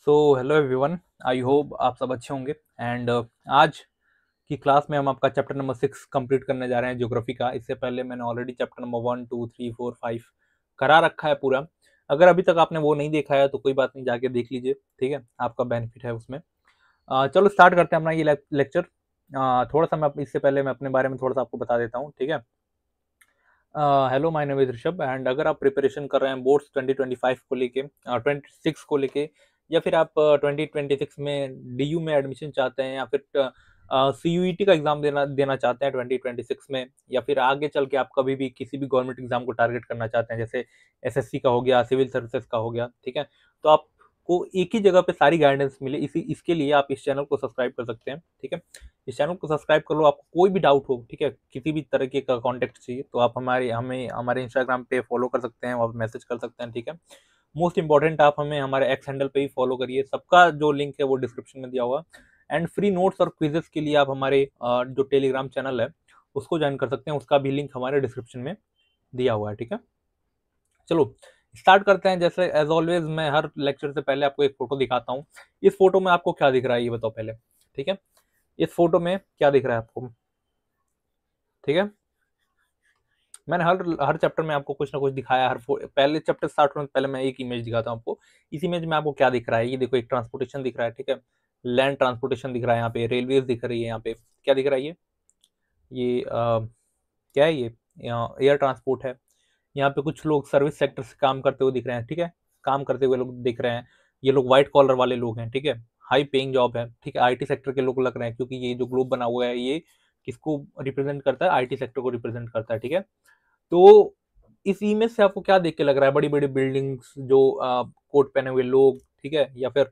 So hello everyone, I hope आप सब अच्छे होंगे। एंड आज की क्लास में हम आपका चैप्टर नंबर 6 कंप्लीट करने जा रहे हैं ज्योग्राफी का। इससे पहले मैंने ऑलरेडी चैप्टर नंबर 1 2 3 4 5 करा रखा है पूरा। अगर अभी तक आपने वो नहीं देखा है तो कोई बात नहीं, जाके देख लीजिए, ठीक है, आपका बेनिफिट है उसमें। चलो स्टार्ट करते हैं अपना ये लेक्चर। थोड़ा सा मैं इससे पहले मैं अपने बारे में थोड़ा सा आपको बता देता हूँ, ठीक है। Hello, my name is Rishabh. And अगर आप प्रिपरेशन कर रहे हैं बोर्ड्स 2025 को लेके, 26 को लेके, या फिर आप 2026 में डीयू में एडमिशन चाहते हैं, या फिर सीयूईटी का एग्जाम देना देना चाहते हैं 2026 में, या फिर आगे चल के आप कभी भी किसी भी गवर्नमेंट एग्जाम को टारगेट करना चाहते हैं, जैसे एसएससी का हो गया, सिविल सर्विसेज का हो गया, ठीक है, तो आपको एक ही जगह पे सारी गाइडेंस मिले, इसके लिए आप इस चैनल को सब्सक्राइब कर सकते हैं, ठीक है। इस चैनल को सब्सक्राइब कर लो। आपको कोई भी डाउट हो, ठीक है, किसी भी तरह का कॉन्टेक्ट चाहिए, तो आप हमारे इंस्टाग्राम पे फॉलो कर सकते हैं, और मैसेज कर सकते हैं, ठीक है। मोस्ट इंपॉर्टेंट, आप हमें हमारे एक्स हैंडल पे ही फॉलो करिए, सबका जो लिंक है वो डिस्क्रिप्शन में दिया हुआ। एंड फ्री नोट्स और क्विजेस के लिए आप हमारे जो टेलीग्राम चैनल है उसको ज्वाइन कर सकते हैं, उसका भी लिंक हमारे डिस्क्रिप्शन में दिया हुआ है, ठीक है। चलो स्टार्ट करते हैं। जैसे एज ऑलवेज मैं हर लेक्चर से पहले आपको एक फोटो दिखाता हूँ। इस फोटो में आपको क्या दिख रहा है ये बताओ पहले, ठीक है। इस फोटो में क्या दिख रहा है आपको, ठीक है। मैंने हर हर चैप्टर में आपको कुछ ना कुछ दिखाया। पहले चैप्टर स्टार्ट होने से पहले मैं एक इमेज दिखाता हूँ आपको। इस इमेज में आपको क्या दिख रहा है, ये देखो, एक ट्रांसपोर्टेशन दिख रहा है, ठीक है। लैंड ट्रांसपोर्टेशन दिख रहा है, यहाँ पे रेलवेज दिख रही है, यहाँ पे क्या दिख रहा है, ये क्या है, ये एयर ट्रांसपोर्ट है। यहाँ पे कुछ लोग सर्विस सेक्टर से काम करते हुए दिख रहे हैं, ठीक है, काम करते हुए लोग दिख रहे हैं। ये लोग व्हाइट कॉलर वाले लोग हैं, ठीक है, हाई पेइंग जॉब है, ठीक है। आईटी सेक्टर के लोग लग रहे हैं, क्योंकि ये जो ग्लोब बना हुआ है ये किसको रिप्रेजेंट करता है, आईटी सेक्टर को रिप्रेजेंट करता है, ठीक है। तो इस इमेज से आपको क्या देख के लग रहा है, बड़ी बड़ी बिल्डिंग्स, जो कोट पहने हुए लोग, ठीक है, या फिर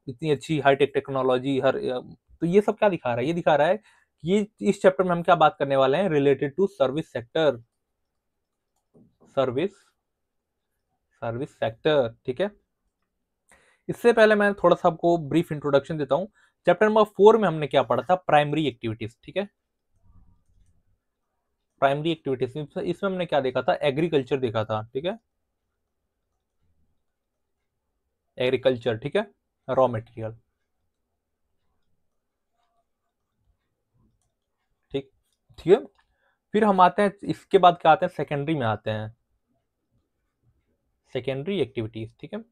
इतनी अच्छी हाईटेक टेक्नोलॉजी, तो ये सब क्या दिखा रहा है, ये दिखा रहा है कि ये इस चैप्टर में हम क्या बात करने वाले हैं, related to service sector, service service sector, ठीक है। इससे पहले मैं थोड़ा सा आपको ब्रीफ इंट्रोडक्शन देता हूं। चैप्टर नंबर 4 में हमने क्या पढ़ा था, प्राइमरी एक्टिविटीज, ठीक है। प्राइमरी एक्टिविटीज इसमें हमने क्या देखा था, एग्रीकल्चर देखा था, ठीक है, एग्रीकल्चर, ठीक है, रॉ मटेरियल, ठीक, ठीक है। फिर हम आते हैं, इसके बाद क्या आते हैं, सेकेंडरी में आते हैं, सेकेंडरी एक्टिविटीज, ठीक है।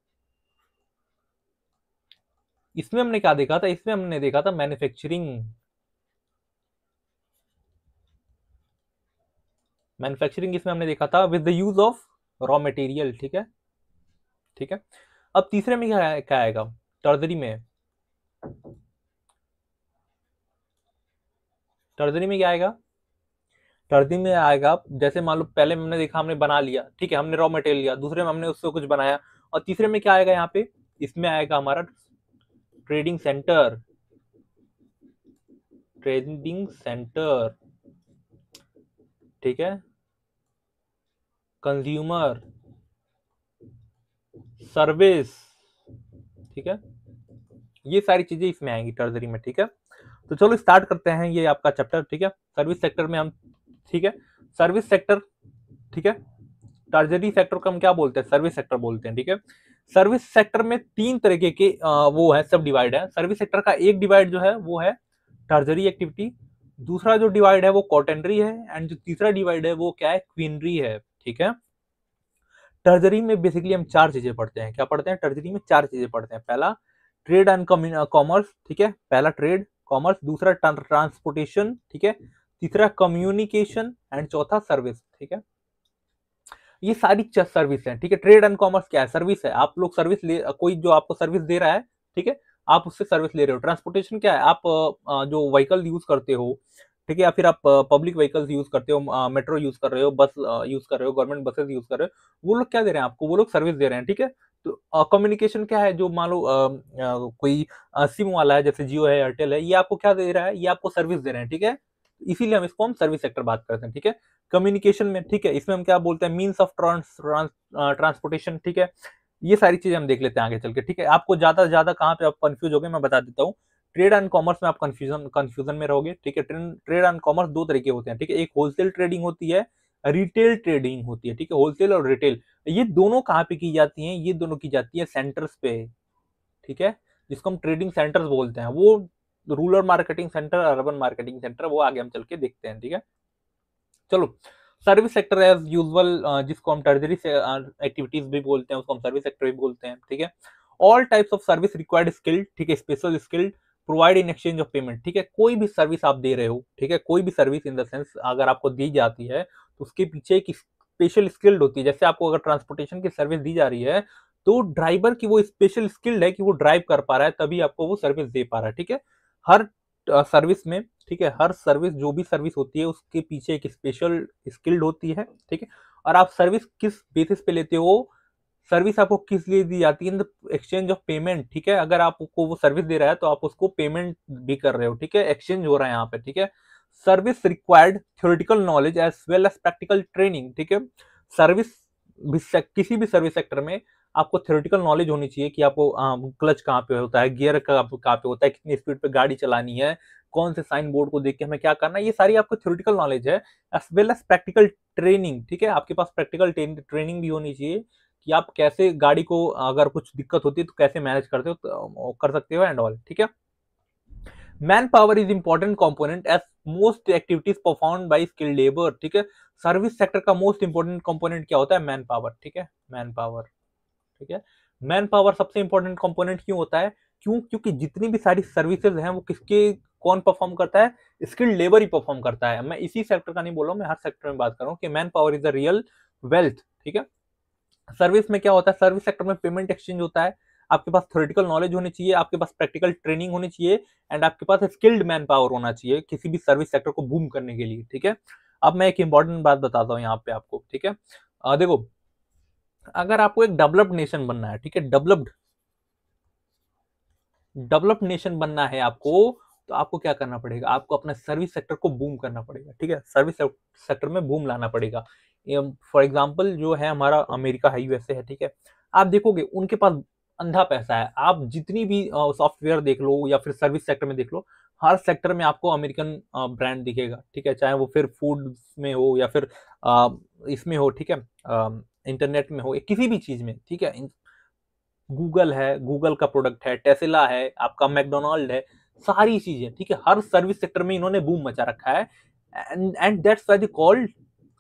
इसमें हमने क्या देखा था, इसमें हमने देखा था मैन्युफैक्चरिंग, मैन्युफैक्चरिंग इसमें हमने देखा था with the use of raw material, ठीक है, ठीक है। अब तीसरे में क्या आएगा, टर्जरी में, टर्जरी में क्या आएगा, टर्जरी में आएगा, जैसे मान लो पहले में हमने देखा, हमने बना लिया, ठीक है, हमने रॉ मटेरियल लिया, दूसरे में हमने उससे कुछ बनाया, और तीसरे में क्या आएगा, यहाँ पे इसमें आएगा हमारा ट्रेडिंग सेंटर, ट्रेडिंग सेंटर, ठीक है, कंज्यूमर सर्विस, ठीक है, ये सारी चीजें इसमें आएंगी टर्जरी में, ठीक है। तो चलो स्टार्ट करते हैं ये आपका चैप्टर, ठीक है। सर्विस सेक्टर में हम, ठीक है, सर्विस सेक्टर, ठीक है, टर्जरी सेक्टर को हम क्या बोलते हैं, सर्विस सेक्टर बोलते हैं, ठीक है। सर्विस सेक्टर में तीन तरीके के वो है, सब डिवाइड है। सर्विस सेक्टर का एक डिवाइड जो है वो है टर्जरी एक्टिविटी, दूसरा जो डिवाइड है वो कॉटेनरी है, एंड जो तीसरा डिवाइड है वो क्या है, क्वीनरी है, ठीक है। टर्जरी में बेसिकली हम चार चीजें पढ़ते हैं, क्या पढ़ते हैं, टर्जरी में चार चीजें पढ़ते हैं। पहला ट्रेड एंड कॉमर्स, ठीक है, पहला ट्रेड कॉमर्स, दूसरा ट्रांसपोर्टेशन, ठीक है, तीसरा कम्युनिकेशन, एंड चौथा सर्विस, ठीक है। ये सारी सर्विस है, ठीक है। ट्रेड एंड कॉमर्स क्या है, सर्विस है, आप लोग सर्विस ले, कोई जो आपको सर्विस दे रहा है, ठीक है, आप उससे सर्विस ले रहे हो। ट्रांसपोर्टेशन क्या है, आप जो व्हीकल यूज करते हो, ठीक है, या फिर आप पब्लिक व्हीकल्स यूज करते हो, मेट्रो यूज कर रहे हो, बस यूज कर रहे हो, गवर्नमेंट बसेस यूज कर रहे हो, वो लोग क्या दे रहे हैं आपको, वो लोग सर्विस दे रहे हैं, ठीक है। तो कम्युनिकेशन क्या है, जो मान लो कोई सिम वाला है, जैसे जियो है, एयरटेल है, ये आपको क्या दे रहा है, ये आपको सर्विस दे रहे हैं, ठीक है। इसीलिए हम इसको हम सर्विस सेक्टर बात करते हैं, ठीक है। कम्युनिकेशन में, ठीक है, इसमें हम क्या बोलते हैं, मीन्स ऑफ ट्रांसपोर्टेशन, ठीक है। ये सारी चीजें हम देख लेते हैं आगे चल के, ठीक है। आपको ज्यादा ज्यादा कहाँ पे आप कंफ्यूज हो गए मैं बता देता हूँ। ट्रेड एंड कॉमर्स में आप कंफ्यूजन में रहोगे, ठीक है। ट्रेड एंड कॉमर्स दो तरीके होते हैं, ठीक है, एक होलसेल ट्रेडिंग होती है, रिटेल ट्रेडिंग होती है, ठीक है, होलसेल और रिटेल, ये दोनों कहाँ पे की जाती हैं, ये दोनों की जाती है सेंटर्स पे, ठीक है, जिसको हम ट्रेडिंग सेंटर्स बोलते हैं, वो rural marketing centre, urban marketing centre, वो आगे हम चल के देखते हैं। ठीक है, चलो सर्विस सेक्टर एज यूजुअल, जिसको हम टर्जरी से एक्टिविटीज भी बोलते हैं, उसको हम सर्विस सेक्टर भी बोलते हैं। ठीक है, all types of service required skilled, ठीक है, special skilled provide in exchange of payment. ठीक है, कोई भी सर्विस आप दे रहे हो, ठीक है, कोई भी सर्विस इन द सेंस अगर आपको दी जाती है तो उसके पीछे एक स्पेशल स्किल्ड होती है। जैसे आपको अगर ट्रांसपोर्टेशन की सर्विस दी जा रही है तो ड्राइवर की वो स्पेशल स्किल्ड है कि वो ड्राइव कर पा रहा है, तभी आपको वो सर्विस दे पा रहा है। ठीक है, हर सर्विस में, ठीक है, हर सर्विस, जो भी सर्विस होती है उसके पीछे एक स्पेशल स्किल्ड होती है। ठीक है, और आप सर्विस किस बेसिस पे लेते हो, सर्विस आपको किस लिए दी जाती है, in the exchange of payment. ठीक है, अगर आपको वो सर्विस दे रहा है तो आप उसको पेमेंट भी कर रहे हो। ठीक है, एक्सचेंज हो रहा है यहाँ पे। ठीक है, service required theoretical knowledge as well as practical training. ठीक है, सर्विस किसी भी सर्विस सेक्टर में आपको थ्योरेटिकल नॉलेज होनी चाहिए कि आपको क्लच कहाँ पे होता है, गियर कहाँ पे होता है, कितनी स्पीड पे गाड़ी चलानी है, कौन से साइन बोर्ड को देख के हमें क्या करना है, ये सारी आपको थ्योरेटिकल नॉलेज है as well as practical training. ठीक है, आपके पास प्रैक्टिकल ट्रेनिंग भी होनी चाहिए कि आप कैसे गाड़ी को, अगर कुछ दिक्कत होती है तो कैसे मैनेज करते हो, तो कर सकते हो एंड ऑल। ठीक है, man power is important component as most activities perform by skilled labour. ठीक है, सर्विस सेक्टर का मोस्ट इंपॉर्टेंट कंपोनेंट क्या होता है, मैन पावर। ठीक है, मैन पावर। ठीक है, मैन पावर सबसे इंपॉर्टेंट कंपोनेंट क्यों होता है, क्योंकि जितनी भी सारी सर्विसेज हैं वो किसके, कौन परफॉर्म करता है, स्किल्ड लेबर ही परफॉर्म करता है। मैं इसी सेक्टर का नहीं बोल रहा हूं, मैं हर सेक्टर में बात कर रहा हूं कि man power is the real wealth. ठीक है, सर्विस में क्या होता है, सर्विस सेक्टर में पेमेंट एक्सचेंज होता है, आपके पास थ्योरेटिकल नॉलेज होनी चाहिए, आपके पास प्रैक्टिकल ट्रेनिंग होनी चाहिए, एंड आपके पास स्किल्ड मैन पावर होना चाहिए किसी भी सर्विस सेक्टर को बूम करने के लिए। ठीक है, अब मैं एक इंपॉर्टेंट बात बताता हूँ यहाँ पे आपको। ठीक है, देखो, अगर आपको एक डेवलप्ड नेशन बनना है, ठीक है, डेवलप्ड नेशन बनना है आपको, तो आपको क्या करना पड़ेगा, आपको अपने सर्विस सेक्टर को बूम करना पड़ेगा। ठीक है, सर्विस सेक्टर में बूम लाना पड़ेगा। फॉर एग्जांपल जो है हमारा अमेरिका है, यूएसए है। ठीक है, आप देखोगे उनके पास अंधा पैसा है, आप जितनी भी सॉफ्टवेयर देख लो या फिर सर्विस सेक्टर में देख लो, हर सेक्टर में आपको अमेरिकन ब्रांड दिखेगा। ठीक है, चाहे वो फिर फूड में हो या फिर इसमें हो, ठीक है, इंटरनेट में हो, किसी भी चीज में। ठीक है, गूगल है, गूगल का प्रोडक्ट है, टेस्ला है, आपका मैकडोनाल्ड है, सारी चीजें। ठीक है, हर सर्विस सेक्टर में इन्होंने बूम मचा रखा है, and that's why they called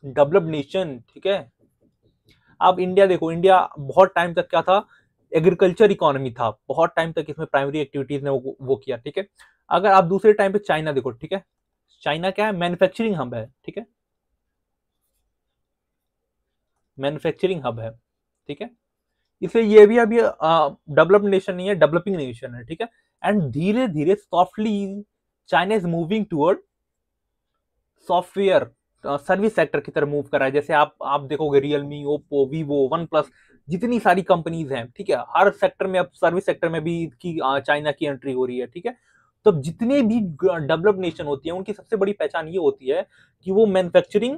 developed nation. ठीक है, अब इंडिया देखो, इंडिया बहुत टाइम तक क्या था, एग्रीकल्चर इकोनॉमी था, बहुत टाइम तक इसमें प्राइमरी एक्टिविटीज ने वो किया। ठीक है, अगर आप दूसरे टाइम पे चाइना देखो, ठीक है, चाइना क्या है, मैन्युफैक्चरिंग हब है। ठीक है, मैन्युफैक्चरिंग हब है। ठीक है, इसलिए ये भी अभी डेवलप्ड नेशन नहीं है, डेवलपिंग नेशन है। ठीक है, एंड धीरे धीरे softly China is moving toward software service sector की तरफ मूव कर रहा है। जैसे आप देखोगे Realme, Oppo, Vivo, one plus, जितनी सारी कंपनीज हैं, ठीक है, हर सेक्टर में, अब सर्विस सेक्टर में भी की चाइना की एंट्री हो रही है। ठीक है, तो जितने भी डेवलप्ड नेशन होती है उनकी सबसे बड़ी पहचान ये होती है कि वो मैन्युफैक्चरिंग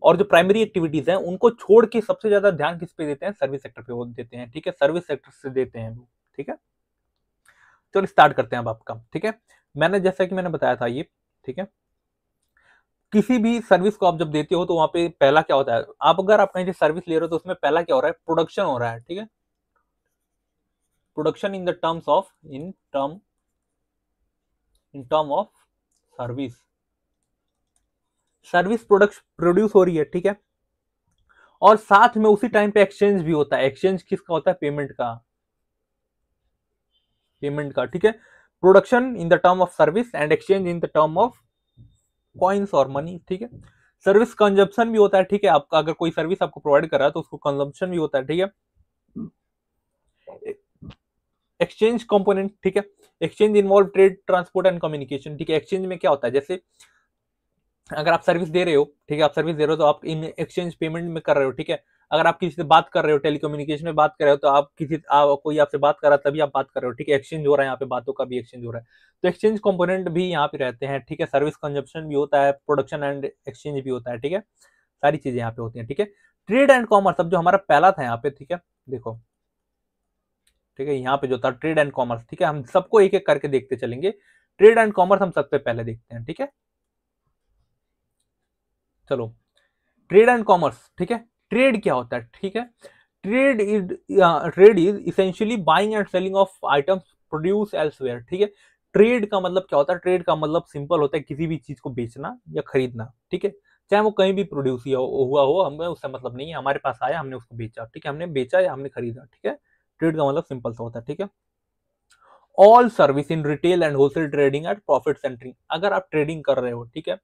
और जो प्राइमरी एक्टिविटीज हैं उनको छोड़ के सबसे ज्यादा ध्यान किस पे देते हैं, सर्विस सेक्टर पे वो देते हैं। ठीक है, सर्विस सेक्टर से देते हैं वो। ठीक है, चलो स्टार्ट करते हैं अब आपका। ठीक है, मैंने जैसा कि मैंने बताया था ये, ठीक है, किसी भी सर्विस को आप जब देते हो तो वहां पे पहला क्या होता है, आप अगर आप कहीं से सर्विस ले रहे हो तो उसमें पहला क्या हो रहा है, प्रोडक्शन हो रहा है। ठीक है, production in the terms of, in term of service, service product produce हो रही है। ठीक है, और साथ में उसी टाइम पे एक्सचेंज भी होता है। एक्सचेंज किसका होता है, पेमेंट का, पेमेंट का। ठीक है, production in the term of service and exchange in the term of coins और मनी। ठीक है, सर्विस कंजप्शन भी होता है। ठीक है, आपका अगर कोई सर्विस आपको प्रोवाइड कर रहा है तो उसको कंजप्शन भी होता है। ठीक है, एक्सचेंज कंपोनेंट, ठीक है, exchange involve trade, transport and communication. ठीक है, एक्सचेंज में क्या होता है, जैसे अगर आप सर्विस दे रहे हो, ठीक है, आप सर्विस दे रहे हो तो आप इन एक्सचेंज पेमेंट में कर रहे हो। ठीक है, अगर आप किसी से बात कर रहे हो, टेलीकम्युनिकेशन में बात कर रहे हो, तो आप कोई आपसे बात कर रहा है तभी आप बात कर रहे हो। ठीक है, एक्सचेंज हो रहा है यहाँ पे, बातों का भी एक्सचेंज हो रहा है। तो एक्सचेंज कंपोनेंट भी यहाँ पे रहते हैं। ठीक है, सर्विस कंजप्शन भी होता है, प्रोडक्शन एंड एक्सचेंज भी होता है। ठीक है, सारी चीजें यहाँ पे होती हैं। ठीक है, ट्रेड एंड कॉमर्स, अब जो हमारा पहला था यहाँ पे, ठीक है, देखो, ठीक है, यहाँ पे जो था ट्रेड एंड कॉमर्स। ठीक है, हम सबको एक एक करके देखते चलेंगे। ट्रेड एंड कॉमर्स हम सबसे पहले देखते हैं। ठीक है, चलो, ट्रेड एंड कॉमर्स। ठीक है, ट्रेड क्या होता है, ठीक है, trade is essentially buying and selling of items produce elsewhere, ठीक है। ट्रेड का मतलब क्या होता है? ट्रेड का मतलब सिंपल होता है किसी भी चीज को बेचना या खरीदना, ठीक है, चाहे वो कहीं भी प्रोड्यूस हुआ हो, हमें उससे मतलब नहीं है, हमारे पास आया हमने उसको बेचा, ठीक है, हमने बेचा या हमने खरीदा, ठीक है। ट्रेड का मतलब सिंपल सा होता है, ठीक है। All service in retail and wholesale trading at profit centering, अगर आप ट्रेडिंग कर रहे हो, ठीक है,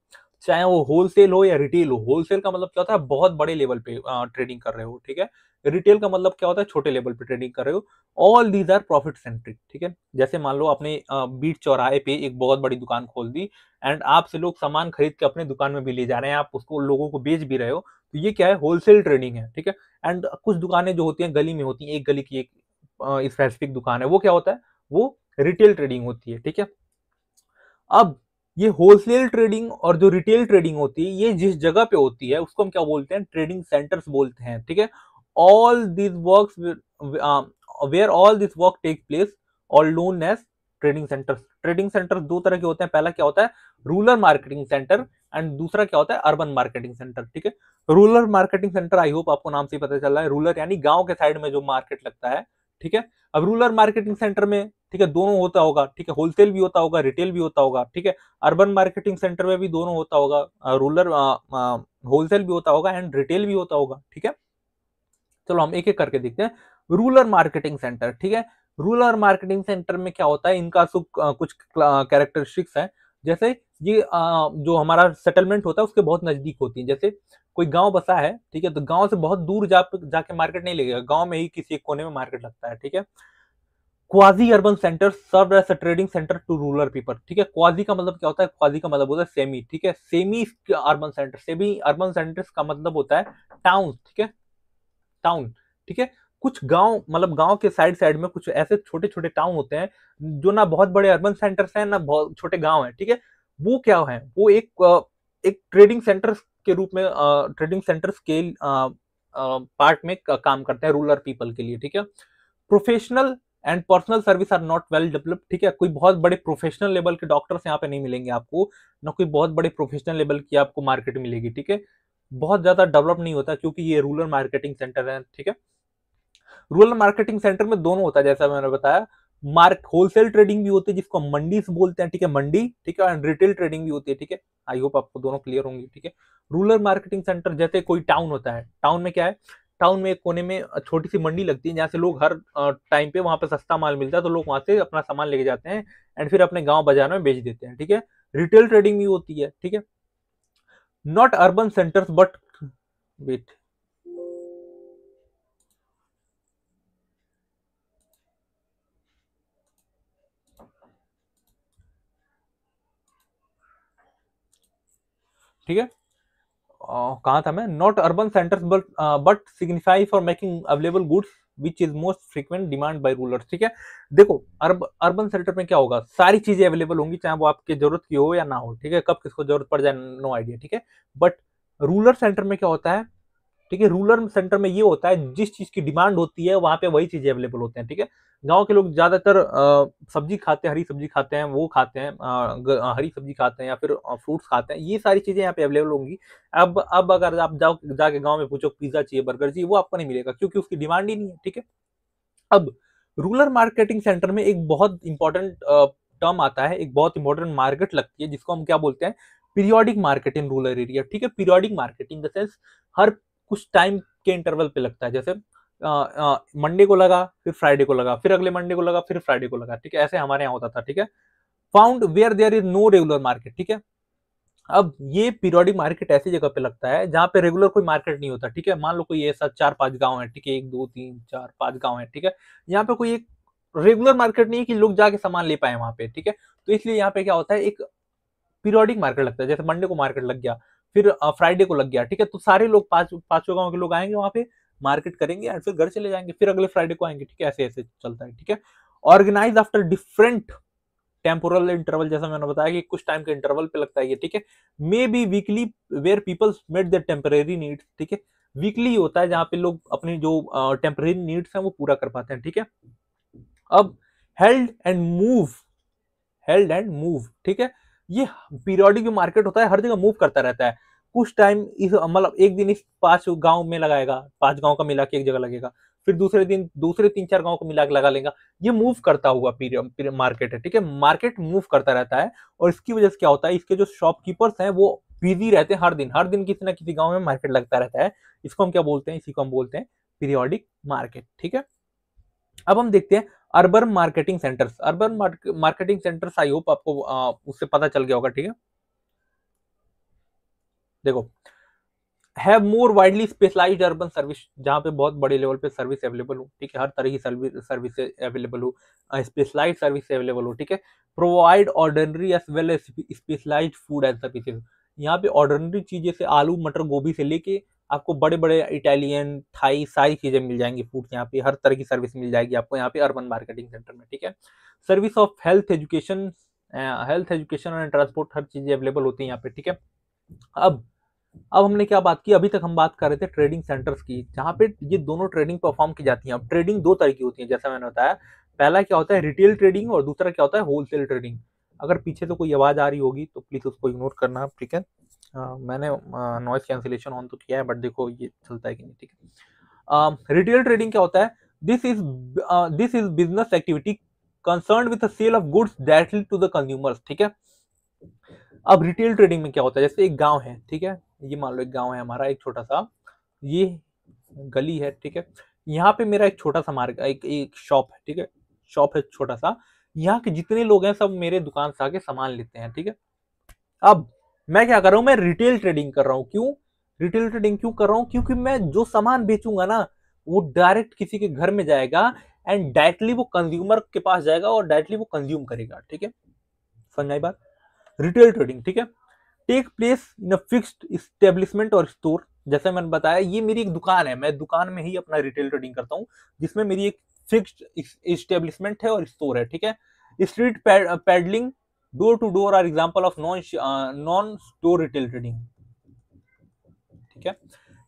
चाहे वो होलसेल हो या रिटेल हो। होलसेल का मतलब क्या होता है? बहुत बड़े लेवल पे ट्रेडिंग कर रहे हो, ठीक है। रिटेल का मतलब क्या होता है? छोटे लेवल पे ट्रेडिंग कर रहे हो। All these are profit centric, ठीक है। जैसे मान लो आपने बीच चौराहे पे एक बहुत बड़ी दुकान खोल दी एंड आपसे लोग सामान खरीद के अपने दुकान में भी ले जा रहे हैं, आप उसको लोगों को बेच भी रहे हो, तो ये क्या है? होलसेल ट्रेडिंग है, ठीक है। एंड कुछ दुकानें जो होती हैं गली में होती हैं, एक गली की एक स्पेसिफिक दुकान है, वो क्या होता है? वो रिटेल ट्रेडिंग होती है, ठीक है। अब ये होलसेल ट्रेडिंग और जो रिटेल ट्रेडिंग होती है, ये जिस जगह पे होती है उसको हम क्या बोलते हैं? ट्रेडिंग सेंटर्स बोलते हैं, ठीक है। All this works where all this work take place all known as trading centres. Trading centres दो तरह के होते हैं, पहला क्या होता है? रूरल मार्केटिंग सेंटर, एंड दूसरा क्या होता है? अर्बन मार्केटिंग सेंटर, ठीक है। रूरल मार्केटिंग सेंटर, आई होप आपको नाम से ही पता चल रहा है, रूरल यानी गांव के साइड में जो मार्केट लगता है, ठीक है। अब रूरल मार्केटिंग सेंटर में, ठीक है, दोनों होता होगा, ठीक है, होलसेल भी होता होगा, रिटेल भी होता होगा, ठीक है। अर्बन मार्केटिंग सेंटर में भी दोनों होता होगा, रूरल होलसेल भी होता होगा एंड रिटेल भी होता होगा, ठीक है। चलो हम एक एक करके देखते हैं। रूरल मार्केटिंग सेंटर, ठीक है। रूरल मार्केटिंग सेंटर में क्या होता है? इनका कुछ कैरेक्टरिस्टिक्स है। जैसे ये जो हमारा सेटलमेंट होता है उसके बहुत नजदीक होती है। जैसे कोई गांव बसा है, ठीक है, तो गांव से बहुत दूर जाके मार्केट नहीं लगेगा, गांव में ही किसी एक कोने में मार्केट लगता है, ठीक है। Quasi urban centre serve as a trading centre to rural people, ठीक है। क्वाजी का मतलब क्या होता है? क्वाजी का मतलब होता है सेमी, ठीक है। Semi urban centre, semi urban centres का मतलब होता है टाउन, ठीक है, टाउन, ठीक है। कुछ गांव, मतलब गांव के साइड साइड में कुछ ऐसे छोटे छोटे टाउन होते हैं जो ना बहुत बड़े अर्बन सेंटर्स हैं ना बहुत छोटे गांव हैं, ठीक है। वो क्या है? वो एक ट्रेडिंग सेंटर के रूप में, ट्रेडिंग सेंटर्स के पार्ट में काम करते हैं रूरल पीपल के लिए, ठीक है। Professional and personal service are not well developed, ठीक है। कोई बहुत बड़े प्रोफेशनल लेवल के डॉक्टर्स यहाँ पे नहीं मिलेंगे आपको, ना कोई बहुत बड़े प्रोफेशनल लेवल की आपको मार्केट मिलेगी, ठीक है। बहुत ज्यादा डेवलप नहीं होता क्योंकि ये रूरल मार्केटिंग सेंटर है, ठीक है। रूरल मार्केटिंग सेंटर में दोनों होता है, जैसा मैंने बताया। मार्क होलसेल ट्रेडिंग भी होती है जिसको मंडी से बोलते हैं, ठीक है, मंडी, ठीक है, एंड रिटेल ट्रेडिंग भी होती है, ठीक है। आई होप आपको दोनों क्लियर होंगे, ठीक है। रूरल मार्केटिंग सेंटर, जैसे कोई टाउन होता है, टाउन में क्या है? टाउन में एक कोने में छोटी सी मंडी लगती है जहाँ से लोग हर टाइम पे वहां पे सस्ता माल मिलता है, तो लोग वहां से अपना सामान लेके जाते हैं एंड फिर अपने गांव बाजार में बेच देते हैं, ठीक है। रिटेल ट्रेडिंग भी होती है, ठीक है। Not urban centres but, wait, ठीक है। कहा था मैं? Not urban centres but signify for making available goods which is most frequent demand by rulers, ठीक है। देखो, अर्बन सेंटर में क्या होगा? सारी चीजें अवेलेबल होंगी, चाहे वो आपकी जरूरत की हो या ना हो, ठीक है। कब किसको जरूरत पड़ जाए, नो आइडिया, ठीक है। बट रूरल सेंटर में क्या होता है? ठीक है, रूरल सेंटर में ये होता है जिस चीज की डिमांड होती है वहां पे वही चीजें अवेलेबल होते हैं, ठीक है। गांव के लोग ज्यादातर सब्जी खाते हैं, हरी सब्जी खाते हैं, वो खाते हैं, हरी सब्जी खाते हैं या फिर फ्रूट्स खाते हैं, ये सारी चीजें यहाँ पे अवेलेबल होंगी। अब अगर आप जाके गांव में पूछो पिज्जा चाहिए, बर्गर चाहिए, वो आपको नहीं मिलेगा क्योंकि उसकी डिमांड ही नहीं है, ठीक है। अब रूरल मार्केटिंग सेंटर में एक बहुत इंपॉर्टेंट टर्म आता है, एक बहुत इंपॉर्टेंट मार्केट लगती है जिसको हम क्या बोलते हैं? Periodic market in rural area, ठीक है। Periodic market in the sense हर कुछ टाइम के इंटरवल पे लगता है। जैसे मंडे को लगा, फिर फ्राइडे को लगा, फिर अगले मंडे को लगा, फिर फ्राइडे को लगा, ठीक है। ऐसे हमारे यहाँ होता था, ठीक है। Found where there is no regular market, ठीक है। अब ये पीरियोडिक मार्केट ऐसी जगह पे लगता है जहां पे रेगुलर कोई मार्केट नहीं होता, ठीक है। मान लो कोई ऐसा 4-5 गांव है, ठीक है, 1 2 3 4 5 गांव है, ठीक है। यहाँ पे कोई एक रेगुलर मार्केट नहीं है कि लोग जाके सामान ले पाए वहां पे, ठीक है। तो इसलिए यहाँ पे क्या होता है? एक पीरियोडिक मार्केट लगता है। जैसे मंडे को मार्केट लग गया, फिर फ्राइडे को लग गया, ठीक है, तो सारे लोग पांचों गांव के लोग आएंगे वहां पे, मार्केट करेंगे और फिर घर चले जाएंगे, फिर अगले फ्राइडे को आएंगे, ठीक है। ऐसे ऐसे चलता है, ठीक है। Organise after different temporal interval, जैसा मैंने बताया कि कुछ टाइम के इंटरवल पे लगता है ये, ठीक है। May be weekly where people met their temporary needs, ठीक है। वीकली होता है जहां पे लोग अपनी जो टेम्परेरी नीड्स हैं वो पूरा कर पाते हैं, ठीक है। अब held and move, held and move, ठीक है। ये पीरियोडिक जो मार्केट होता है हर जगह मूव करता रहता है। कुछ टाइम इस मतलब एक दिन इस 5 गांव में लगाएगा, 5 गांव का मिला के एक जगह लगेगा, फिर दूसरे दिन दूसरे 3-4 गांव को मिला के लगा लेगा। ये मूव करता हुआ पीरियड मार्केट है, ठीक है, मार्केट मूव करता रहता है। और इसकी वजह से क्या होता है, इसके जो शॉपकीपर्स हैं वो बिजी रहते हैं, हर दिन किसी ना किसी गांव में मार्केट लगता रहता है। इसको हम क्या बोलते हैं, इसी को हम बोलते हैं पीरियोडिक मार्केट, ठीक है। अब हम देखते हैं urban marketing centres. Urban marketing centres, I hope आपको उससे पता चल गया होगा, ठीक है। देखो, have more widely specialised urban service, जहां पे बहुत बड़े लेवल पे सर्विस अवेलेबल हो, ठीक है, हर तरह की सर्विस अवेलेबल हो, स्पेशलाइज्ड सर्विस अवेलेबल हो, ठीक है। Provide ordinary as well as specialised food and services. यहाँ पे ऑर्डिनरी चीजें से आलू मटर गोभी से लेके आपको बड़े बड़े इटालियन थाई सारी चीजें मिल जाएंगी, फूड यहाँ पे हर तरह की सर्विस मिल जाएगी आपको यहाँ पे अर्बन मार्केटिंग सेंटर में, ठीक है। Service of health education and transport, हर चीजें अवेलेबल होती है यहाँ पे, ठीक है। अब हमने क्या बात की, अभी तक हम बात कर रहे थे ट्रेडिंग सेंटर्स की, जहां पे ये दोनों ट्रेडिंग परफॉर्म की जाती है। अब ट्रेडिंग दो तरह की होती है, जैसा मैंने बताया, पहला क्या होता है रिटेल ट्रेडिंग और दूसरा क्या होता है होलसेल ट्रेडिंग। अगर पीछे से कोई आवाज आ रही होगी तो प्लीज उसको इग्नोर करना, ठीक है। मैंने नॉइस कैंसिलेशन ऑन तो किया है, बट देखो ये चलता है कि नहीं, ठीक है। रिटेल ट्रेडिंग क्या होता है, this is business activity concern with the sale of goods directly to the consumers, ठीक है। अब रिटेल ट्रेडिंग में क्या होता है, जैसे एक गांव है, ठीक है, ये मान लो एक गांव है हमारा, एक छोटा सा, ये गली है, ठीक है। यहाँ पे मेरा एक छोटा सा मार्केट, एक शॉप है, ठीक है, शॉप है छोटा सा। यहाँ के जितने लोग हैं सब मेरे दुकान से आके सामान लेते हैं, ठीक है। अब मैं क्या कर रहा हूँ, मैं रिटेल ट्रेडिंग कर रहा हूँ। क्यों रिटेल ट्रेडिंग क्यों कर रहा हूँ, क्योंकि मैं जो सामान बेचूंगा ना वो डायरेक्ट किसी के घर में जाएगा एंड डायरेक्टली वो कंज्यूमर के पास जाएगा और डायरेक्टली वो कंज्यूम करेगा, ठीक है। समझ बात, रिटेल ट्रेडिंग, ठीक है, take place in a fixed establishment और स्टोर। जैसे मैंने बताया ये मेरी एक दुकान है, मैं दुकान में ही अपना रिटेल ट्रेडिंग करता हूँ, जिसमें मेरी एक फिक्स्ड इस्टेब्लिशमेंट है और स्टोर है, ठीक है। Street peddling, door to door are example of non store retail trading, ठीक है।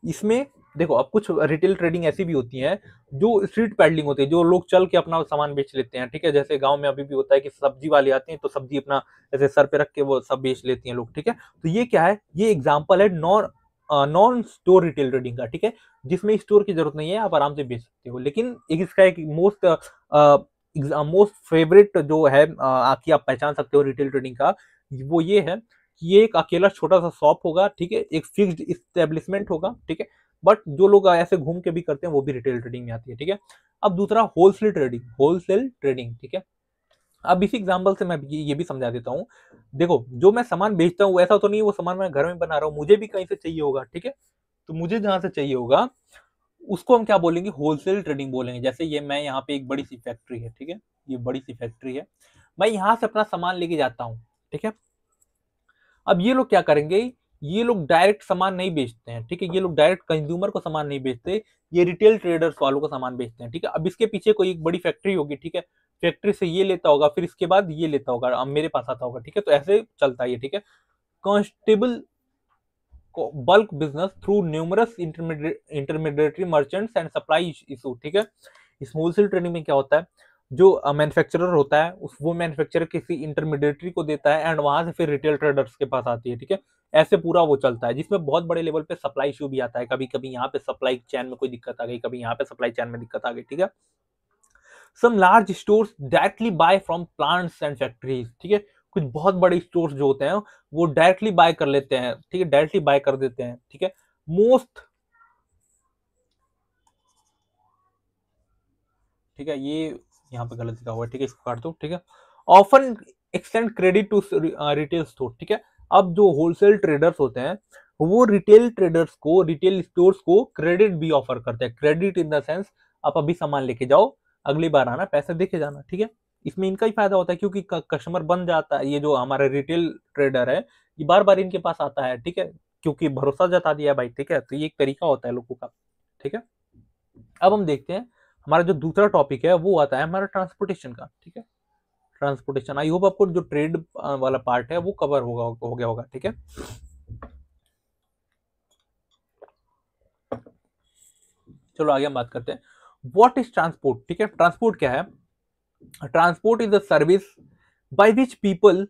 इसमें देखो, अब कुछ रिटेल ट्रेडिंग ऐसी भी होती है जो स्ट्रीट पैडलिंग होती है, जो लोग चल के अपना सामान बेच लेते हैं, ठीक है। जैसे गांव में अभी भी होता है कि सब्जी वाले आते हैं तो सब्जी अपना ऐसे सर पे रख के वो सब बेच लेती हैं लोग, ठीक है। तो ये क्या है, ये एग्जांपल है नॉन स्टोर रिटेल ट्रेडिंग का, ठीक है, जिसमें स्टोर की जरूरत नहीं है, आप आराम से बेच सकते हो। लेकिन एक इसका एक मोस्ट फेवरेट जो है आपकी, आप पहचान सकते हो रिटेल ट्रेडिंग का, वो ये है कि ये एक अकेला छोटा सा शॉप होगा, ठीक है, एक फिक्स्ड इस्टेब्लिशमेंट होगा, ठीक है। बट जो लोग ऐसे घूम के भी करते हैं वो भी रिटेल ट्रेडिंग में आती है, ठीक है। अब दूसरा होलसेल ट्रेडिंग, ठीक है। अब इसी एग्जांपल से मैं ये भी समझा देता हूँ। देखो, जो मैं सामान बेचता हूँ ऐसा तो नहीं वो सामान मैं घर में बना रहा हूँ, मुझे भी कहीं से चाहिए होगा, ठीक है। तो मुझे जहां से चाहिए होगा उसको हम क्या बोलेंगे, होलसेल ट्रेडिंग बोलेंगे। जैसे ये मैं यहाँ पे एक बड़ी सी फैक्ट्री है, ठीक है, ये बड़ी सी फैक्ट्री है, मैं यहाँ से अपना सामान लेके जाता हूँ, ठीक है। अब ये लोग क्या करेंगे, ये लोग डायरेक्ट सामान नहीं बेचते हैं, ठीक है, ये लोग डायरेक्ट कंज्यूमर को सामान नहीं बेचते, ये रिटेल ट्रेडर्स वालों को सामान बेचते हैं, ठीक है। अब इसके पीछे कोई एक बड़ी फैक्ट्री होगी, ठीक है, फैक्ट्री से ये लेता होगा, फिर इसके बाद ये लेता होगा, अब मेरे पास आता होगा, ठीक है। तो ऐसे चलता है ये, ठीक है। Constable bulk business through numerous intermediary merchants and supply issue, ठीक है। इस होलसेल ट्रेडिंग में क्या होता है, जो मैन्युफैक्चरर होता है वो मैन्युफैक्चरर किसी इंटरमीडिएटरी को देता है एंड वहां से फिर रिटेल ट्रेडर्स के पास आती है, ठीक है। ऐसे पूरा वो चलता है, जिसमें बहुत बड़े लेवल पे सप्लाई इशू भी आता है, कभी कभी यहाँ पे सप्लाई चैन में कोई दिक्कत आ गई, कभी यहाँ पे सप्लाई चैन में दिक्कत आ गई, ठीक है। Some large stores directly buy from plants and factories, ठीक है। कुछ बहुत बड़े स्टोर्स जो होते हैं वो डायरेक्टली बाय कर लेते हैं, ठीक है, डायरेक्टली बाय कर देते हैं, ठीक है। मोस्ट, ठीक है, ये यहाँ पे गलत लिखा हुआ है, ठीक है, इसको काट दो, ठीक है। Often extend credit to retail store, ठीक है। अब जो होलसेल ट्रेडर्स होते हैं वो रिटेल ट्रेडर्स को, रिटेल स्टोर्स को क्रेडिट भी ऑफर करते हैं। क्रेडिट इन द सेंस, आप अभी सामान लेके जाओ, अगली बार आना पैसे देके जाना, ठीक है। इसमें इनका ही फायदा होता है क्योंकि कस्टमर बन जाता है, ये जो हमारा रिटेल ट्रेडर है ये बार बार इनके पास आता है, ठीक है, क्योंकि भरोसा जता दिया भाई, ठीक है। तो ये एक तरीका होता है लोगों का, ठीक है। अब हम देखते हैं हमारा जो दूसरा टॉपिक है वो आता है हमारा ट्रांसपोर्टेशन का, ठीक है। ट्रांसपोर्टेशन, आई होप आपको जो ट्रेड वाला पार्ट है वो कवर हो गया होगा, ठीक है। चलो आगे हम बात करते हैं, व्हाट इज ट्रांसपोर्ट, ठीक है। ट्रांसपोर्ट क्या है, transport is the service by which people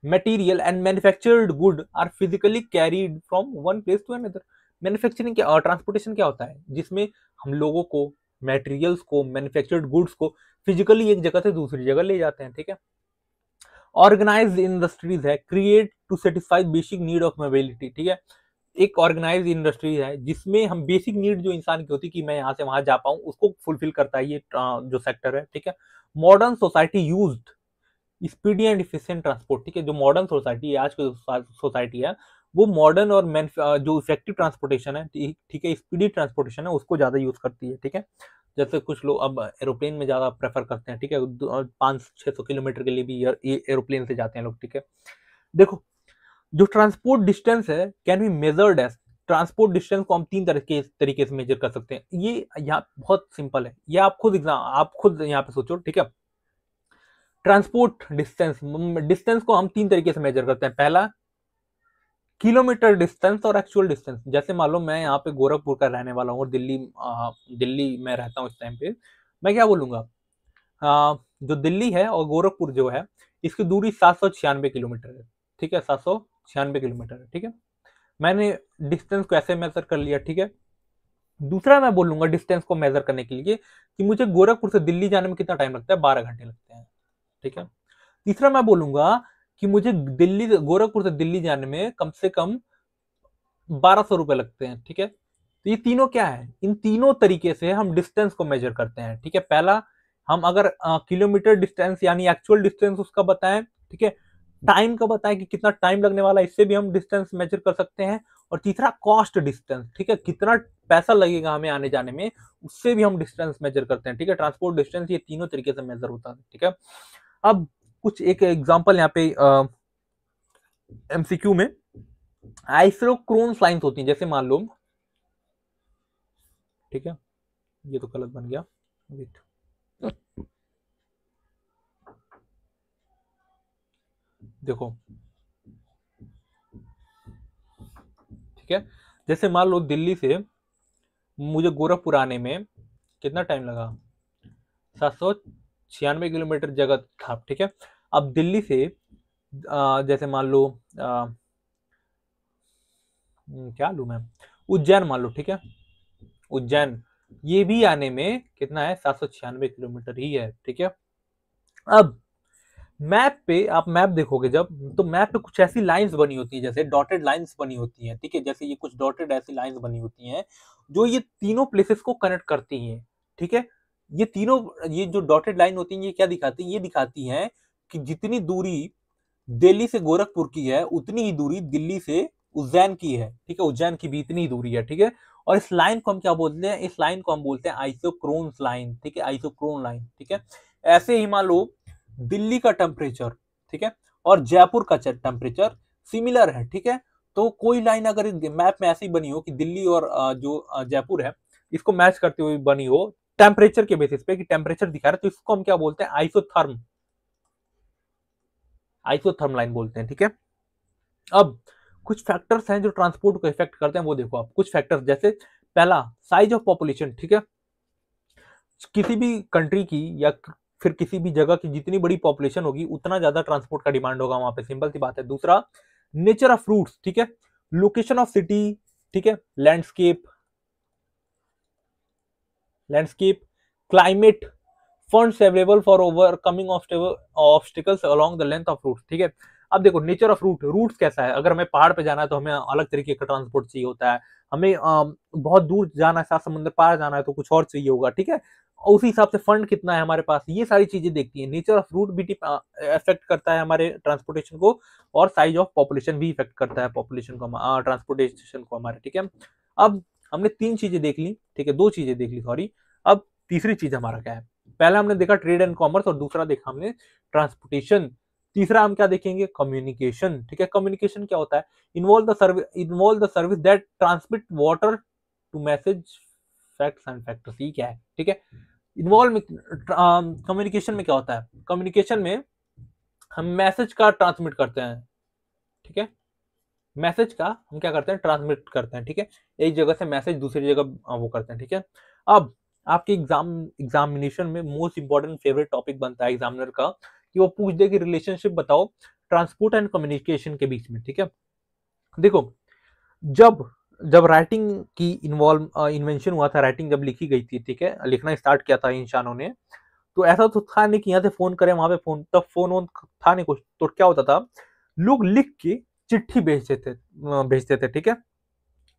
material and manufactured good are physically carried from one place to another. Manufacturing क्या और ट्रांसपोर्टेशन क्या होता है, जिसमें हम लोगों को, मटेरियल्स को, मैन्युफैक्चर्ड गुड्स को फिजिकली एक जगह से दूसरी जगह ले जाते हैं, ठीक है। ऑर्गेनाइज्ड इंडस्ट्रीज है, create to satisfy basic need of mobility, ठीक है। एक ऑर्गेनाइज इंडस्ट्री है जिसमें हम बेसिक नीड जो इंसान की होती है कि मैं यहाँ से वहां जा पाऊँ, उसको फुलफिल करता है ये जो सेक्टर है, ठीक है। Modern society used speedy and efficient transport, ठीक है। जो मॉडर्न सोसाइटी है, आज की सोसाइटी है, वो मॉडर्न और जो इफेक्टिव ट्रांसपोर्टेशन है, ठीक है, स्पीडी ट्रांसपोर्टेशन है, उसको ज्यादा यूज करती है, ठीक है। जैसे कुछ लोग अब एरोप्लेन में ज्यादा प्रेफर करते हैं, ठीक है। 500-600 किलोमीटर के लिए भी एरोप्लेन से जाते हैं लोग, ठीक है। देखो, जो ट्रांसपोर्ट डिस्टेंस है can be measured as, transport distance को हम 3 तरीके से मेजर कर सकते हैं। ये यहाँ बहुत सिंपल है, ये आप खुद यहाँ पे सोचो, ठीक है। ट्रांसपोर्ट डिस्टेंस को हम 3 तरीके से मेजर करते हैं। पहला, किलोमीटर डिस्टेंस और एक्चुअल डिस्टेंस। जैसे मान लो मैं यहाँ पे गोरखपुर का रहने वाला हूँ और दिल्ली में रहता हूँ इस टाइम पे, मैं क्या बोलूंगा, जो दिल्ली है और गोरखपुर जो है, इसकी दूरी 796 किलोमीटर है, ठीक है। 796 किलोमीटर है, ठीक है। मैंने डिस्टेंस को ऐसे मेजर कर लिया, ठीक है। दूसरा मैं बोलूंगा डिस्टेंस को मेजर करने के लिए कि मुझे गोरखपुर से दिल्ली जाने में कितना टाइम लगता है, 12 घंटे लगते हैं, ठीक है। तीसरा मैं बोलूंगा कि मुझे गोरखपुर से दिल्ली जाने में कम से कम 1200 रुपए लगते हैं, ठीक है। तो ये तीनों क्या है, इन तीनों तरीके से हम डिस्टेंस को मेजर करते हैं, ठीक है। पहला, हम अगर किलोमीटर डिस्टेंस यानी एक्चुअल डिस्टेंस उसका बताएं, ठीक है। टाइम का बताएं कि कितना टाइम लगने वाला है, इससे भी हम डिस्टेंस मेजर कर सकते हैं। और तीसरा, कॉस्ट डिस्टेंस, ठीक है, कितना पैसा लगेगा हमें आने जाने में, उससे भी हम डिस्टेंस मेजर करते हैं, ठीक है। ट्रांसपोर्ट डिस्टेंस ये तीनों तरीके से मेजर होता है, ठीक है। अब कुछ एक एग्जांपल यहाँ पे एमसीक्यू में आइसोक्रोन्स लाइंस होती हैं, जैसे मान लो, ठीक है, ये तो गलत बन गया, वेट, देखो, ठीक है। जैसे मान लो दिल्ली से मुझे गोरखपुर आने में कितना टाइम लगा, 796 किलोमीटर जगह था, ठीक है। अब दिल्ली से जैसे मान लो क्या लू मैं, उज्जैन मान लो, ठीक है। उज्जैन, ये भी आने में कितना है, 796 किलोमीटर ही है, ठीक है। अब मैप पे आप मैप देखोगे जब, तो मैप पे कुछ ऐसी लाइंस बनी होती है, जैसे डॉटेड लाइंस बनी होती हैं, ठीक है। जैसे ये कुछ डॉटेड ऐसी लाइंस बनी होती हैं जो ये तीनों प्लेसेस को कनेक्ट करती हैं, ठीक है। ये तीनों, ये जो डॉटेड लाइन होती है, ये क्या दिखाती है, ये दिखाती है कि जितनी दूरी दिल्ली से गोरखपुर की है, उतनी ही दूरी दिल्ली से उज्जैन की है, ठीक है। उज्जैन की भी इतनी ही दूरी है, ठीक है। और इस लाइन को हम क्या बोलते हैं, इस लाइन को हम बोलते हैं आइसोक्रोन्स लाइन, ठीक है, आइसोक्रोन लाइन, ठीक है। ऐसे ही मान लो दिल्ली का टेम्परेचर, ठीक है, और जयपुर का टेम्परेचर सिमिलर है, ठीक है। तो कोई लाइन अगर मैप में ऐसी बनी हो कि दिल्ली और जो जयपुर है, इसको मैच करते हुए बनी हो टेम्परेचर के बेसिस पे, कि टेम्परेचर दिखा रहा है, तो इसको हम क्या बोलते हैं, आइसोथर्म लाइन बोलते हैं, ठीक है। अब कुछ फैक्टर्स हैं जो ट्रांसपोर्ट को इफेक्ट करते हैं, वो देखो आप, कुछ फैक्टर्स, जैसे पहला, साइज ऑफ पॉपुलेशन, ठीक है। किसी भी कंट्री की या फिर किसी भी जगह की जितनी बड़ी पॉपुलेशन होगी, उतना ज्यादा ट्रांसपोर्ट का डिमांड होगा वहां पे, सिंपल सी बात है। दूसरा, नेचर ऑफ रूट्स, ठीक है, लोकेशन ऑफ सिटी, ठीक है, landscape, climate, funds available for overcoming obstacles along the length of route, ठीक है। अब देखो, नेचर ऑफ रूट्स कैसा है, अगर हमें पहाड़ पे जाना है तो हमें अलग तरीके का ट्रांसपोर्ट चाहिए होता है, हमें बहुत दूर जाना है, 7 समुद्र पार जाना है तो कुछ और चाहिए होगा, ठीक है। उसी हिसाब से फंड कितना है हमारे पास, ये सारी चीजें देखती है। नेचर ऑफ रूट भी इफेक्ट करता है हमारे ट्रांसपोर्टेशन को, और साइज ऑफ पॉपुलेशन भी इफेक्ट करता है पॉपुलेशन को, ट्रांसपोर्टेशन को हमारे, ठीक है। अब हमने 3 चीजें देख ली, ठीक है, 2 चीजें देख ली, सॉरी। अब तीसरी चीज हमारा क्या है, पहला हमने देखा ट्रेड एंड कॉमर्स, और दूसरा देखा हमने ट्रांसपोर्टेशन। तीसरा हम क्या देखेंगे, कम्युनिकेशन, ठीक है। कम्युनिकेशन क्या होता है, involve the service that transmit water to message facts and factors, ये क्या है, ठीक है। इन्वॉल्व कम्युनिकेशन में क्या होता है, कम्युनिकेशन में हम मैसेज का ट्रांसमिट करते हैं, ठीक है। मैसेज का हम क्या करते हैं, ट्रांसमिट करते हैं, ठीक है। एक जगह से मैसेज दूसरी जगह वो करते हैं, ठीक है। अब आपके एग्जामिनेशन में मोस्ट इंपॉर्टेंट फेवरेट टॉपिक बनता है एग्जामिनर का, कि वो पूछ दे कि रिलेशनशिप बताओ ट्रांसपोर्ट एंड कम्युनिकेशन के बीच में, ठीक है। देखो, जब जब राइटिंग की इन्वेंशन हुआ था, राइटिंग जब लिखी गई थी, ठीक है, लिखना स्टार्ट किया था इंसानों ने, तो ऐसा तो था नहीं कि यहाँ से फोन करें वहां पे फोन, तब फोन वोन था नहीं कुछ, तो क्या होता था, लोग लिख के चिट्ठी भेजते थे, ठीक है।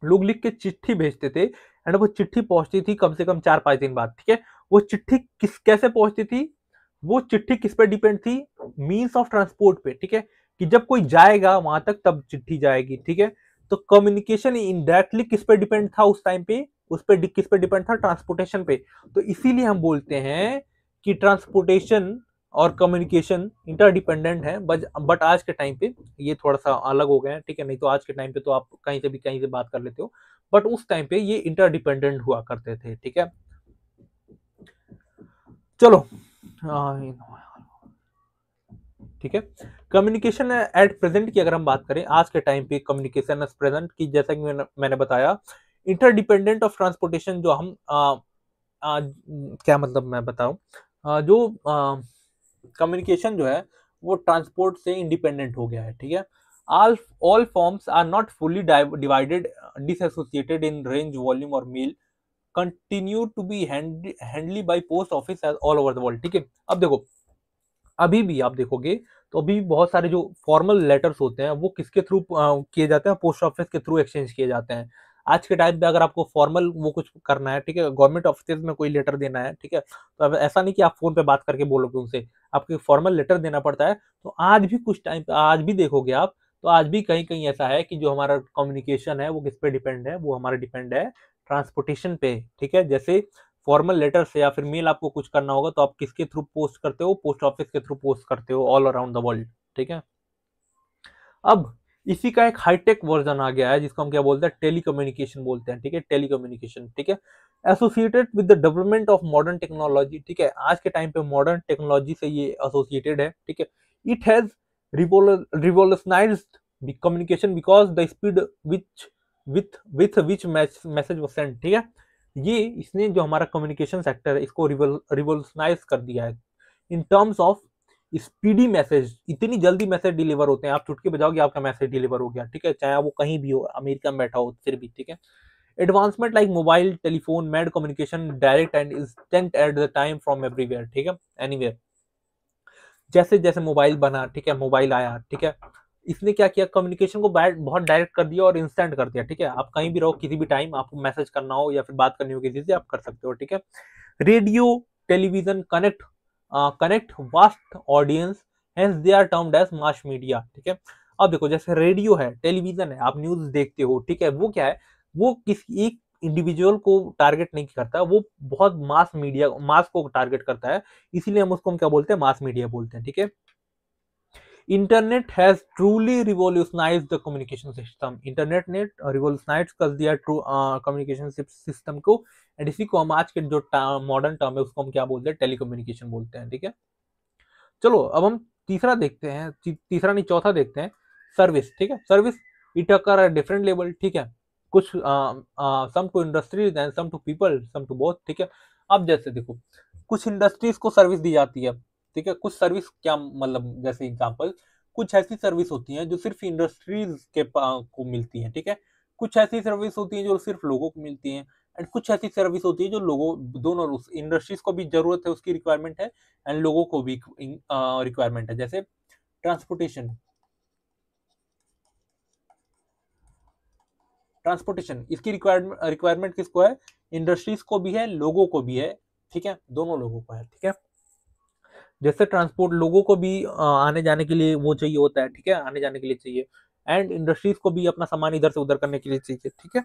लोग लिख के चिट्ठी भेजते थे, एंड वो चिट्ठी पहुंचती थी कम से कम 4-5 दिन बाद, ठीक है। वो चिट्ठी कैसे पहुंचती थी, वो चिट्ठी किस पे डिपेंड थी, मीन्स ऑफ ट्रांसपोर्ट पे, ठीक है, कि जब कोई जाएगा वहां तक तब चिट्ठी जाएगी, ठीक है। तो कम्युनिकेशन इनडायरेक्टली किस पे डिपेंड था उस टाइम पे, उस पे किस पे डिपेंड था, ट्रांसपोर्टेशन पे। तो इसीलिए हम बोलते हैं कि ट्रांसपोर्टेशन और कम्युनिकेशन इंटरडिपेंडेंट है, बट आज के टाइम पे ये थोड़ा सा अलग हो गया है, ठीक है। नहीं तो आज के टाइम पे तो आप कहीं से बात कर लेते हो, बट उस टाइम पे ये इंटरडिपेंडेंट हुआ करते थे, ठीक है। चलो, ठीक है। कम्युनिकेशन एट प्रेजेंट की अगर हम बात करें, आज के टाइम पे कम्युनिकेशन एट प्रेजेंट की, जैसा कि मैंने बताया, इंटरडिपेंडेंट ऑफ ट्रांसपोर्टेशन, जो हम क्या मतलब मैं बताऊं, जो कम्युनिकेशन जो है वो ट्रांसपोर्ट से इंडिपेंडेंट हो गया है, ठीक है। All forms are not fully divided disassociated in range, volume और mail, continue to be handled by post office all over the world, ठीक है। अब देखो, अभी भी आप देखोगे तो अभी बहुत सारे जो फॉर्मल लेटर्स होते हैं वो किसके थ्रू किए जाते हैं, पोस्ट ऑफिस के थ्रू एक्सचेंज किए जाते हैं। आज के टाइम पे अगर आपको फॉर्मल वो कुछ करना है, ठीक है, गवर्नमेंट ऑफिस में कोई लेटर देना है, ठीक है, तो अब ऐसा नहीं कि आप फोन पे बात करके बोलोगे उनसे, आपको फॉर्मल लेटर देना पड़ता है। तो आज भी कुछ टाइम पे, आज भी देखोगे आप, तो आज भी कहीं कहीं ऐसा है कि जो हमारा कम्युनिकेशन है वो किस पे डिपेंड है, वो हमारा डिपेंड है ट्रांसपोर्टेशन पे, ठीक है। जैसे फॉर्मल लेटर से या फिर मेल आपको कुछ करना होगा तो आप किसके थ्रू पोस्ट करते हो, पोस्ट ऑफिस के थ्रू पोस्ट करते हो ऑल अराउंड द वर्ल्ड, ठीक है। अब इसी का एक हाईटेक वर्जन आ गया है जिसको हम क्या बोलते हैं, टेलीकम्युनिकेशन बोलते हैं, ठीक है, टेलीकम्युनिकेशन, ठीक है, associated with the development of modern technology, ठीक है। आज के टाइम पे मॉडर्न टेक्नोलॉजी से ये एसोसिएटेड है, ठीक है। It has revolutionised communication because the speed with which message was sent, ठीक है। ये इसने जो हमारा कम्युनिकेशन सेक्टर है इसको रिवोल्यूशनाइज कर दिया है in terms of speedy message. इतनी जल्दी मैसेज डिलीवर होते हैं, आप चुटकी बजाओगे आपका मैसेज डिलीवर हो गया, ठीक है, चाहे वो कहीं भी हो, अमेरिका में बैठा हो फिर भी, ठीक है। Advancement like mobile telephone made communication direct and instant at the time from everywhere, ठीक है, एनीवेयर। जैसे जैसे मोबाइल बना, ठीक है, मोबाइल आया, ठीक है, इसने क्या किया, कम्युनिकेशन को बहुत डायरेक्ट कर दिया और इंस्टेंट कर दिया, ठीक है। आप कहीं भी रहो, किसी भी टाइम आपको मैसेज करना हो या फिर बात करनी हो किसी से, आप कर सकते हो, ठीक है। Radio television connect vast audience, hence they are termed as mass media, ठीक है। अब देखो, जैसे रेडियो है, टेलीविजन है, आप न्यूज देखते हो, ठीक है, वो क्या है, वो किसी एक इंडिविजुअल को टारगेट नहीं करता, वो बहुत मास को टारगेट करता है, इसीलिए हम उसको क्या बोलते हैं, मास मीडिया बोलते हैं, ठीक है। Internet has truly revolutionise the communication system, internet ने रिवॉल्यूशनाइज कर दिया कम्युनिकेशन सिस्टम को, एंड इसी को हम आज के जो मॉडर्न टर्म है उसको हम क्या बोलते हैं, टेलीकम्युनिकेशन बोलते हैं, ठीक है। चलो अब हम तीसरा देखते हैं, तीसरा नहीं चौथा देखते हैं, सर्विस, ठीक है। Service it occur at different level, ठीक है, कुछ some to industries and some to people, some to both, ठीक है। अब जैसे देखो, कुछ इंडस्ट्रीज को सर्विस दी जाती है, ठीक है, कुछ सर्विस क्या मतलब, जैसे एग्जांपल, कुछ ऐसी सर्विस होती हैं जो सिर्फ इंडस्ट्रीज को मिलती हैं, ठीक है। कुछ ऐसी सर्विस होती हैं जो सिर्फ लोगों को मिलती हैं, एंड कुछ ऐसी सर्विस होती है जो लोगों दोनों इंडस्ट्रीज को भी जरूरत है, उसकी रिक्वायरमेंट है, एंड लोगों को भी रिक्वायरमेंट है। जैसे ट्रांसपोर्टेशन, इसकी रिक्वायरमेंट किसको है, इंडस्ट्रीज को भी है, लोगों को भी है, ठीक है, दोनों लोगों को है, ठीक है। जैसे ट्रांसपोर्ट लोगों को भी आने जाने के लिए वो चाहिए होता है, ठीक है, आने जाने के लिए चाहिए, एंड इंडस्ट्रीज को भी अपना सामान इधर से उधर करने के लिए चाहिए, ठीक है।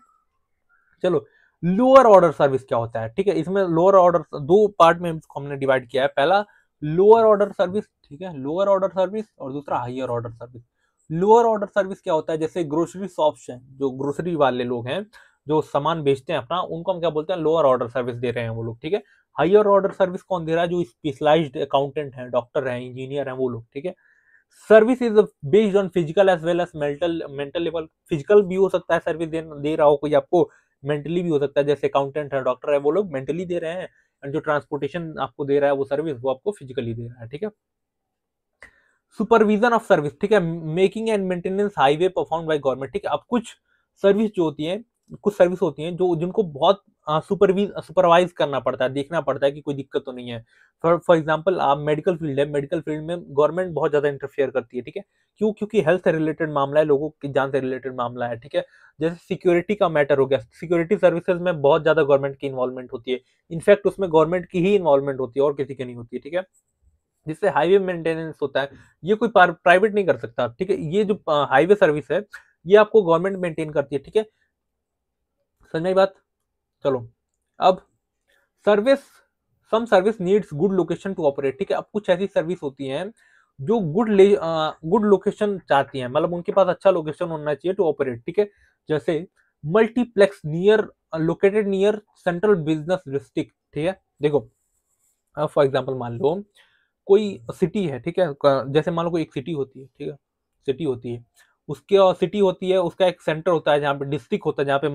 चलो, लोअर ऑर्डर सर्विस क्या होता है, ठीक है, इसमें लोअर ऑर्डर दो पार्ट में हमने डिवाइड किया है, पहला लोअर ऑर्डर सर्विस, ठीक है, लोअर ऑर्डर सर्विस, और दूसरा higher order service. Lower order service क्या होता है, जैसे ग्रोसरी शॉप्स हैं, जो ग्रोसरी वाले लोग हैं जो सामान बेचते हैं अपना, उनको हम क्या बोलते हैं, लोअर ऑर्डर सर्विस दे रहे हैं वो लोग, ठीक है। हायर ऑर्डर सर्विस कौन दे रहा है, जो स्पेशलाइज्ड अकाउंटेंट है, डॉक्टर है, इंजीनियर है, वो लोग, ठीक है। Service is based on physical as well as mental level, physical भी हो सकता है सर्विस दे रहा हो कोई आपको, मेंटली भी हो सकता है, जैसे अकाउंटेंट है, डॉक्टर है, वो लोग मेंटली दे रहे हैं, एंड जो ट्रांसपोर्टेशन आपको दे रहा है वो सर्विस, वो आपको फिजिकली दे रहा है, ठीक है। सुपरविजन ऑफ सर्विस, ठीक है, making and maintenance highway perform by government, ठीक है। अब कुछ सर्विस जो होती है, कुछ सर्विस होती हैं जो जिनको बहुत सुपरवाइज करना पड़ता है, देखना पड़ता है कि कोई दिक्कत तो नहीं है। फॉर एग्जांपल आप मेडिकल फील्ड है, मेडिकल फील्ड में गवर्नमेंट बहुत ज्यादा इंटरफेयर करती है, ठीक है। क्यों? क्योंकि हेल्थ से रिलेटेड मामला है, लोगों की जान से रिलेटेड मामला है, ठीक है। जैसे सिक्योरिटी का मैटर हो गया, सिक्योरिटी सर्विसेज में बहुत ज्यादा गवर्नमेंट की इन्वॉल्वमेंट होती है। इनफैक्ट उसमें गवर्नमेंट की ही इन्वॉल्वमेंट होती है और किसी की नहीं होती है, ठीक है। जिससे हाईवे मेंटेनेंस होता है, ये कोई प्राइवेट नहीं कर सकता, ठीक है। ये जो हाईवे सर्विस है, ये आपको गवर्नमेंट मेंटेन करती है, ठीक है। समझ में आई बात? चलो, अब service, some service needs good location to operate, ठीक है। अब कुछ ऐसी सर्विस होती हैं जो गुड लोकेशन चाहती हैं, मतलब उनके पास अच्छा लोकेशन होना चाहिए टू ऑपरेट, ठीक है। जैसे multiplex near located near central business district, ठीक है। देखो, फॉर एग्जांपल मान लो कोई सिटी है, ठीक है। जैसे मान लो कोई एक सिटी होती है, ठीक है, सिटी होती है, उसके सिटी होती है, उसका एक सेंटर होता है जहाँ पे डिस्ट्रिक्ट होता है, जहाँ पे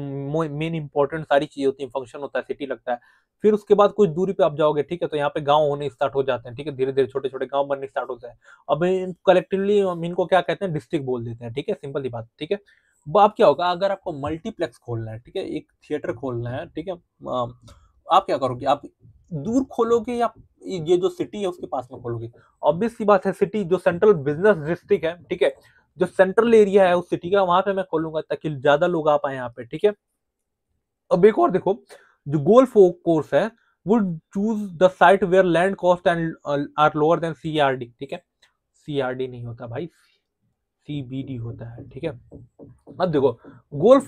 मेन इंपॉर्टेंट सारी चीजें होती हैं, फंक्शन होता है, सिटी लगता है। फिर उसके बाद कुछ दूरी पे आप जाओगे, ठीक है, तो यहाँ पे गांव होने स्टार्ट हो जाते हैं, ठीक है, धीरे धीरे छोटे छोटे गांव बनने स्टार्ट होते हैं। अब कलेक्टिवली हम इनको क्या कहते हैं, डिस्ट्रिक्ट बोल देते हैं, ठीक है, सिंपल सी बात, ठीक है। अब आप क्या होगा, अगर आपको मल्टीप्लेक्स खोलना है, ठीक है, एक थिएटर खोलना है, ठीक है, आप क्या करोगे, आप दूर खोलोगे या ये जो सिटी है उसके पास में खोलोगे? ऑब्वियस सी बात है, सिटी जो सेंट्रल बिजनेस डिस्ट्रिक्ट है, ठीक है, जो सेंट्रल एरिया है उस सिटी का, वहां पे मैं खोलूंगा ताकि ज्यादा लोग आ पाए यहाँ पे, ठीक है। अब एक और देखो, जो गोल्फ कोर्स है, would choose the site where land cost and are lower than CRD, ठीक है। सीआरडी नहीं होता भाई, सीबीडी होता है, ठीक है। अब देखो, गोल्फ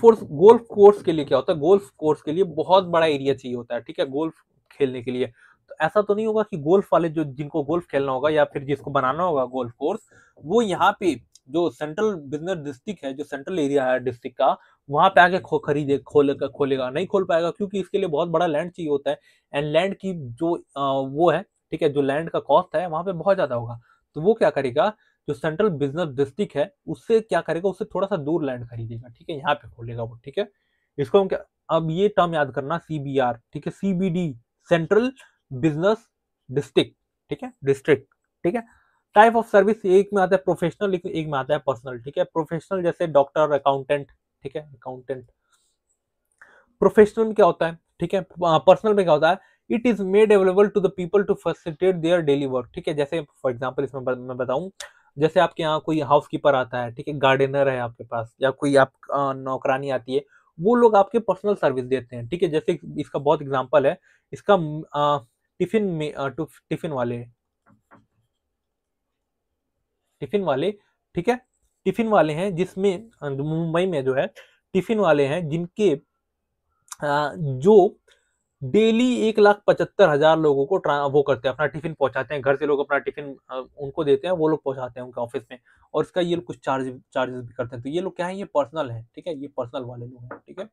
कोर्स के लिए क्या होता है, गोल्फ कोर्स के लिए बहुत बड़ा एरिया चाहिए होता है, ठीक है, गोल्फ खेलने के लिए। तो ऐसा तो नहीं होगा कि गोल्फ वाले जो जिनको गोल्फ खेलना होगा या फिर जिसको बनाना होगा गोल्फ कोर्स, वो यहाँ पे जो सेंट्रल बिजनेस डिस्ट्रिक्ट है, जो सेंट्रल एरिया है डिस्ट्रिक्ट का, वहां पे आके खरीदे खोलेगा नहीं, खोल पाएगा, क्योंकि इसके लिए बहुत बड़ा लैंड चाहिए होता है। एंड लैंड की जो वो है, ठीक है, जो लैंड का कॉस्ट है वहां पे बहुत ज्यादा होगा। तो वो क्या करेगा, जो सेंट्रल बिजनेस डिस्ट्रिक्ट है उससे क्या करेगा, उससे थोड़ा सा दूर लैंड खरीदेगा, ठीक है, यहाँ पे खोलेगा वो, ठीक है। इसको हम क्या, अब ये टर्म याद करना, सीबीआर, ठीक है, सीबीडी, सेंट्रल बिजनेस डिस्ट्रिक्ट, ठीक है, डिस्ट्रिक्ट, ठीक है। टाइप ऑफ सर्विस, एक में आता है प्रोफेशनल, एक में आता है पर्सनल, ठीक है। प्रोफेशनल जैसे डॉक्टर, अकाउंटेंट, ठीक है, अकाउंटेंट। प्रोफेशनल में क्या होता है, ठीक है, पर्सनल में क्या होता है, it is made available to the people to facilitate their daily work, ठीक है। जैसे फॉर एग्जांपल इसमें मैं बताऊं, जैसे आपके यहाँ कोई हाउसकीपर आता है, ठीक है, गार्डनर है आपके पास, या कोई आप नौकरानी आती है, वो लोग आपके पर्सनल सर्विस देते हैं, ठीक है। जैसे इसका बहुत एग्जांपल है, इसका टिफिन में टिफिन वाले, ठीक है, टिफिन वाले हैं, जिसमें मुंबई में जो है टिफिन वाले हैं, जिनके जो डेली 1,75,000 लोगों को वो करते हैं, अपना टिफिन पहुंचाते हैं, घर से लोग अपना टिफिन उनको देते हैं, वो लोग पहुंचाते हैं उनके ऑफिस में, और इसका ये लोग कुछ चार्जेस भी करते हैं। तो ये लोग क्या है, ये पर्सनल है, ठीक है, ये पर्सनल वाले लोग हैं, ठीक है,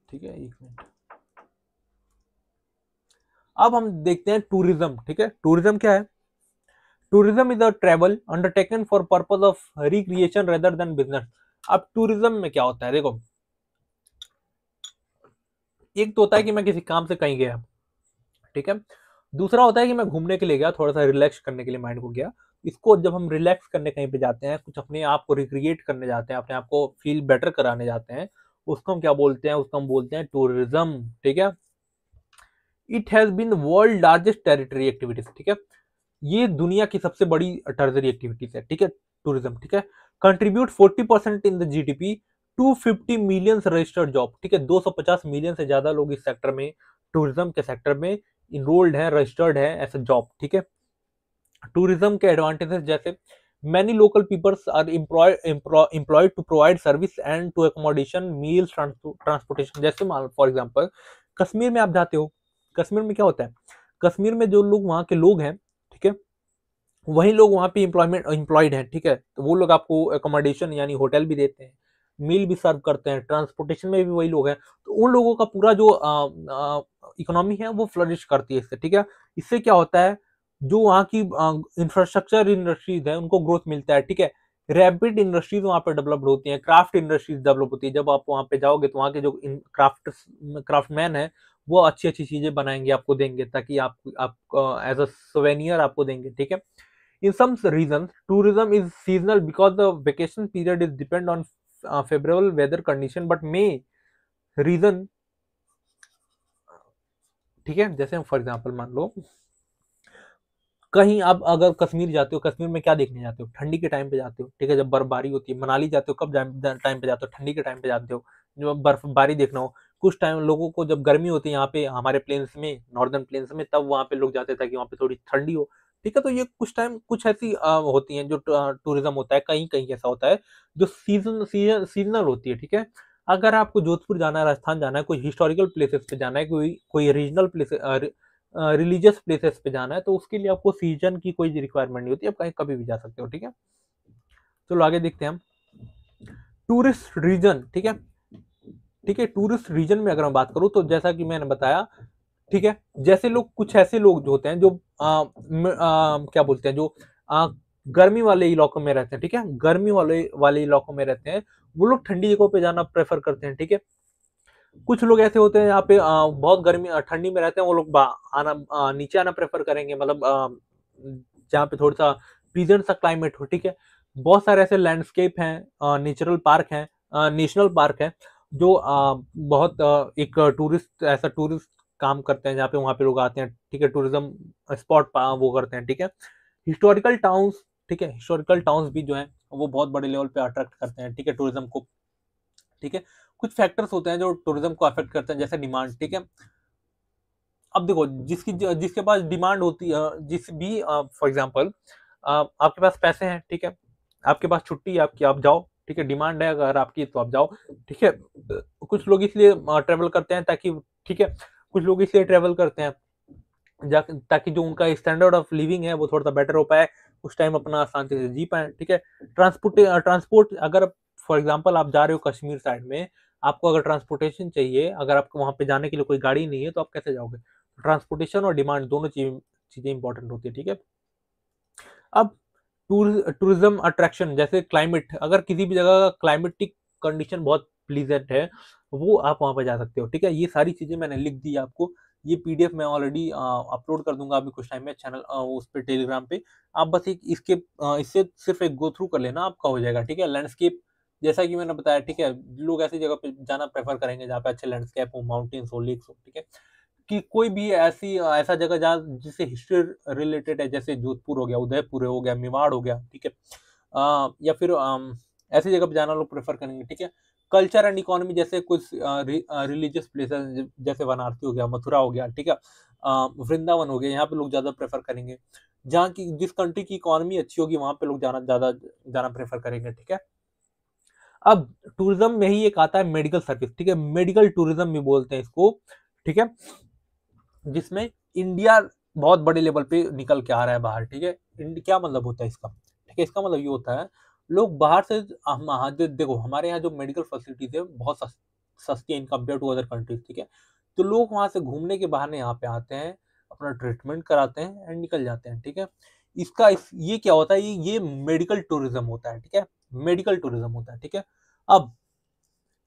ठीक है, एक मिनट। अब हम देखते हैं टूरिज्म, ठीक है। टूरिज्म क्या है, tourism is a travel undertaken for purpose of recreation rather than business. अब टूरिज्म में क्या होता है, देखो, एक तो होता है कि मैं किसी काम से कहीं गया, ठीक है, दूसरा होता है कि मैं घूमने के लिए गया, थोड़ा सा रिलैक्स करने के लिए माइंड को गया। इसको जब हम रिलैक्स करने कहीं पे जाते हैं, कुछ अपने आप को रिक्रिएट करने जाते हैं, अपने आप को फील बेटर कराने जाते हैं, उसको हम क्या बोलते हैं, उसको हम बोलते हैं टूरिज्म, ठीक है। It has been world largest tertiary activities, ठीक है, ये दुनिया की सबसे बड़ी टर्जरी एक्टिविटीज है, ठीक है, टूरिज्म, ठीक है। Contribute 40% in the GDP, 250 million registered job, ठीक है, 250 मिलियन से ज्यादा लोग इस सेक्टर में, टूरिज्म के सेक्टर में इनरोल्ड है, रजिस्टर्ड है एज अ जॉब, ठीक है। टूरिज्म के एडवांटेजेस जैसे many local peoples are employed to provide service and to accommodation meals transportation। जैसे फॉर एग्जांपल कश्मीर में आप जाते हो, कश्मीर में क्या होता है, कश्मीर में जो लोग वहाँ के लोग हैं, ठीक है, वही लोग वहाँ पे एम्प्लॉयड हैं, ठीक है, तो वो लोग आपको अकोमोडेशन यानी होटल भी देते हैं, मील भी सर्व करते हैं, ट्रांसपोर्टेशन में भी वही लोग हैं। तो उन लोगों का पूरा जो इकोनॉमी है वो फ्लरिश करती है इससे, ठीक है। इससे क्या होता है, जो वहाँ की इंफ्रास्ट्रक्चर इंडस्ट्रीज है उनको ग्रोथ मिलता है, ठीक है। रैपिड इंडस्ट्रीज वहाँ पे डेवलप्ड होती हैं, क्राफ्ट इंडस्ट्रीज डेवलप होती है। जब आप वहाँ पे जाओगे तो वहाँ के जो क्राफ्टमैन है वो अच्छी अच्छी चीजें बनाएंगे, आपको देंगे, ताकि आप एज अ सोवेनियर आपको देंगे, ठीक है। In some reasons, tourism is seasonal because the vacation period is depend on favorable weather condition, but may reason, ठीक है। जैसे फॉर एग्जांपल मान लो कहीं आप अगर कश्मीर जाते हो, कश्मीर में क्या देखने जाते हो, ठंडी के टाइम पे जाते हो, ठीक है, जब बर्फबारी होती है। मनाली जाते हो, कब टाइम पे जाते हो, ठंडी के टाइम पे जाते हो, जब बर्फबारी देखना हो। कुछ टाइम लोगों को जब गर्मी होती है यहाँ पे हमारे प्लेन्स में, नॉर्दर्न प्लेन्स में, तब वहाँ पे लोग जाते हैं ताकि वहाँ पे थोड़ी ठंडी हो, ठीक है। तो ये कुछ टाइम कुछ ऐसी होती हैं जो टूरिज्म होता है, कहीं कहीं ऐसा होता है जो सीजनल होती है, ठीक है। अगर आपको जोधपुर जाना है, राजस्थान जाना है, कोई हिस्टोरिकल प्लेसेस पे जाना है, कोई कोई रीजनल प्लेस रिलीजियस प्लेसेस पे जाना है, तो उसके लिए आपको सीजन की कोई रिक्वायरमेंट नहीं होती, आप कहीं कभी भी जा सकते हो, ठीक है। चलो आगे देखते हैं हम टूरिस्ट रीजन, ठीक है। ठीक है, टूरिस्ट रीजन में अगर मैं बात करूं तो जैसा कि मैंने बताया, ठीक है, जैसे लोग कुछ ऐसे लोग जो होते हैं जो क्या बोलते हैं, जो गर्मी वाले इलाकों में रहते हैं, ठीक है, गर्मी वाले वाले इलाकों में रहते हैं, वो लोग ठंडी जगहों पे जाना प्रेफर करते हैं, ठीक है। कुछ लोग ऐसे होते हैं यहाँ पे बहुत गर्मी ठंडी में रहते हैं, वो लोग नीचे आना प्रेफर करेंगे, मतलब जहाँ पे थोड़ा सा प्लीजेंट सा क्लाइमेट हो, ठीक है। बहुत सारे ऐसे लैंडस्केप हैं, नेचुरल पार्क हैं, नेशनल पार्क है, जो बहुत एक टूरिस्ट ऐसा टूरिस्ट काम करते हैं, जहाँ पे वहाँ पे लोग आते हैं, ठीक है, टूरिज्म स्पॉट वो करते हैं, ठीक है। हिस्टोरिकल टाउन्स, ठीक है, हिस्टोरिकल टाउन्स भी जो है वो बहुत बड़े लेवल पे अट्रैक्ट करते हैं, ठीक है, टूरिज्म को, ठीक है। कुछ फैक्टर्स होते हैं जो टूरिज्म को अफेक्ट करते हैं, जैसे डिमांड, ठीक है। अब देखो जिसके पास डिमांड होती है, जिस भी फॉर एग्जांपल आपके पास पैसे हैं, ठीक है, आपके पास छुट्टी है आपकी, आप जाओ, ठीक है, डिमांड है अगर आपकी तो आप जाओ, ठीक है। कुछ लोग इसलिए ट्रेवल करते हैं ताकि, ठीक है, कुछ लोग इसलिए ट्रेवल करते हैं ताकि जो उनका स्टैंडर्ड ऑफ लिविंग है वो थोड़ा सा बेटर हो पाए, उस टाइम अपना शांति से जी पाए, ठीक है। ट्रांसपोर्ट अगर फॉर एग्जांपल आप जा रहे हो कश्मीर साइड में, आपको अगर ट्रांसपोर्टेशन चाहिए, अगर आपको वहां पे जाने के लिए कोई गाड़ी नहीं है, तो आप कैसे जाओगे। ट्रांसपोर्टेशन और डिमांड दोनों चीजें इंपॉर्टेंट होती है, ठीक है। अब टूरिज्म अट्रैक्शन, जैसे क्लाइमेट, अगर किसी भी जगह का क्लाइमेटिक कंडीशन बहुत प्लीजेंट है, वो आप वहां पर जा सकते हो, ठीक है। ये सारी चीजें मैंने लिख दी आपको, ये पीडीएफ मैं ऑलरेडी अपलोड कर दूंगा अभी कुछ टाइम में चैनल उस पे, टेलीग्राम पे। आप बस एक इससे सिर्फ एक गो थ्रू कर लेना, आपका हो जाएगा, ठीक है। लैंडस्केप जैसा कि मैंने बताया, ठीक है, लोग ऐसी जगह पे जाना प्रेफर करेंगे जहाँ पे अच्छे लैंडस्केप हो, माउंटेन्स हो, लेक्स हो, ठीक है। कि कोई भी ऐसा जगह जहाँ जिससे हिस्ट्री रिलेटेड है, जैसे जोधपुर हो गया, उदयपुर हो गया, मेवाड़ हो गया, ठीक है, या फिर ऐसी जगह पे जाना लोग प्रेफर करेंगे, ठीक है। कल्चर एंड इकोनॉमी, जैसे कुछ रिलीजियस प्लेसेस, जैसे वाराणसी हो गया, मथुरा हो गया, ठीक है, वृंदावन हो गया, यहाँ पे लोग ज्यादा प्रेफर करेंगे। जहाँ की जिस कंट्री की इकोनॉमी अच्छी होगी वहां पे लोग जाना प्रेफर करेंगे, ठीक है। अब टूरिज्म में ही एक आता है मेडिकल सर्विस, ठीक है, मेडिकल टूरिज्म भी बोलते हैं इसको, ठीक है, जिसमें इंडिया बहुत बड़े लेवल पे निकल के आ रहा है बाहर, ठीक है। क्या मतलब होता है इसका, ठीक है, इसका मतलब ये होता है लोग बाहर से देखो हमारे यहाँ जो मेडिकल फैसिलिटीज है बहुत सस्ती है in compare to other countries, ठीक है। तो लोग वहां से घूमने के बहाने यहाँ पे आते हैं, अपना ट्रीटमेंट कराते हैं एंड निकल जाते हैं, ठीक है। ये क्या होता है, ये मेडिकल टूरिज्म होता है, ठीक है, मेडिकल टूरिज्म होता है, ठीक है। अब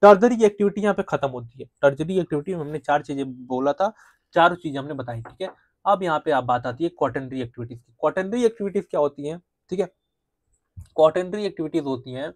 टर्जरी एक्टिविटी यहाँ पे खत्म होती है। टर्जरी एक्टिविटी में हमने चार चीजें बोला था, चारों चीजें हमने बताई, ठीक है। अब यहाँ पे आप बात आती है क्वाटरनरी एक्टिविटीज की। क्वाटरनरी एक्टिविटीज क्या होती हैं, ठीक है। क्वाटरनरी एक्टिविटीज होती हैं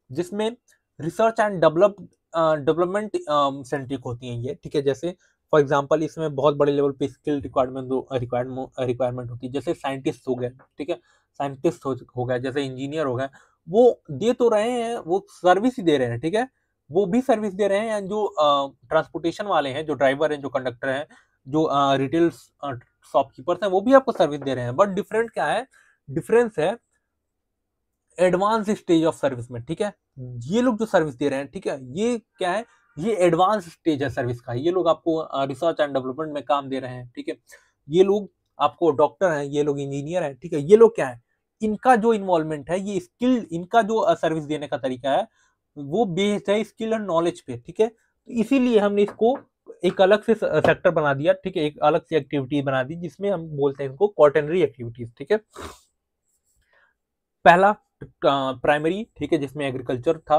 जिसमें रिसर्च एंड डेवलपमेंट सेंट्रिक होती हैं ये, ठीक है। जैसे फॉर एग्जांपल इसमें बहुत बड़े लेवल पे स्किल रिक्वायरमेंट होती है, जैसे साइंटिस्ट हो गए, ठीक है, साइंटिस्ट हो गए, जैसे इंजीनियर हो गए, वो दे तो रहे हैं, वो सर्विस ही दे रहे हैं, ठीक है, वो भी सर्विस दे रहे हैं। जो ट्रांसपोर्टेशन वाले हैं, जो ड्राइवर हैं, जो कंडक्टर हैं, जो रिटेल शॉपकीपर्स हैं, वो भी आपको सर्विस दे रहे हैं। बट डिफरेंट क्या है, डिफरेंस है एडवांस स्टेज ऑफ सर्विस में, ठीक है। ये लोग जो सर्विस दे रहे हैं, ठीक है, ये क्या है, ये एडवांस स्टेज है सर्विस का। ये लोग आपको रिसर्च एंड डेवलपमेंट में काम दे रहे हैं, ठीक है। ये लोग आपको डॉक्टर हैं, ये लोग इंजीनियर हैं, ठीक है। ये लोग क्या है, इनका जो इन्वॉल्वमेंट है, ये स्किल, इनका जो सर्विस देने का तरीका है वो बेस्ड है स्किल एंड नॉलेज पे, ठीक है। तो इसीलिए हमने इसको एक अलग से सेक्टर बना दिया, ठीक है, एक अलग से एक्टिविटी बना दी जिसमें हम बोलते हैं इसको क्वाटरनरी एक्टिविटीज, ठीक है। पहला प्राइमरी, ठीक है, जिसमें एग्रीकल्चर था।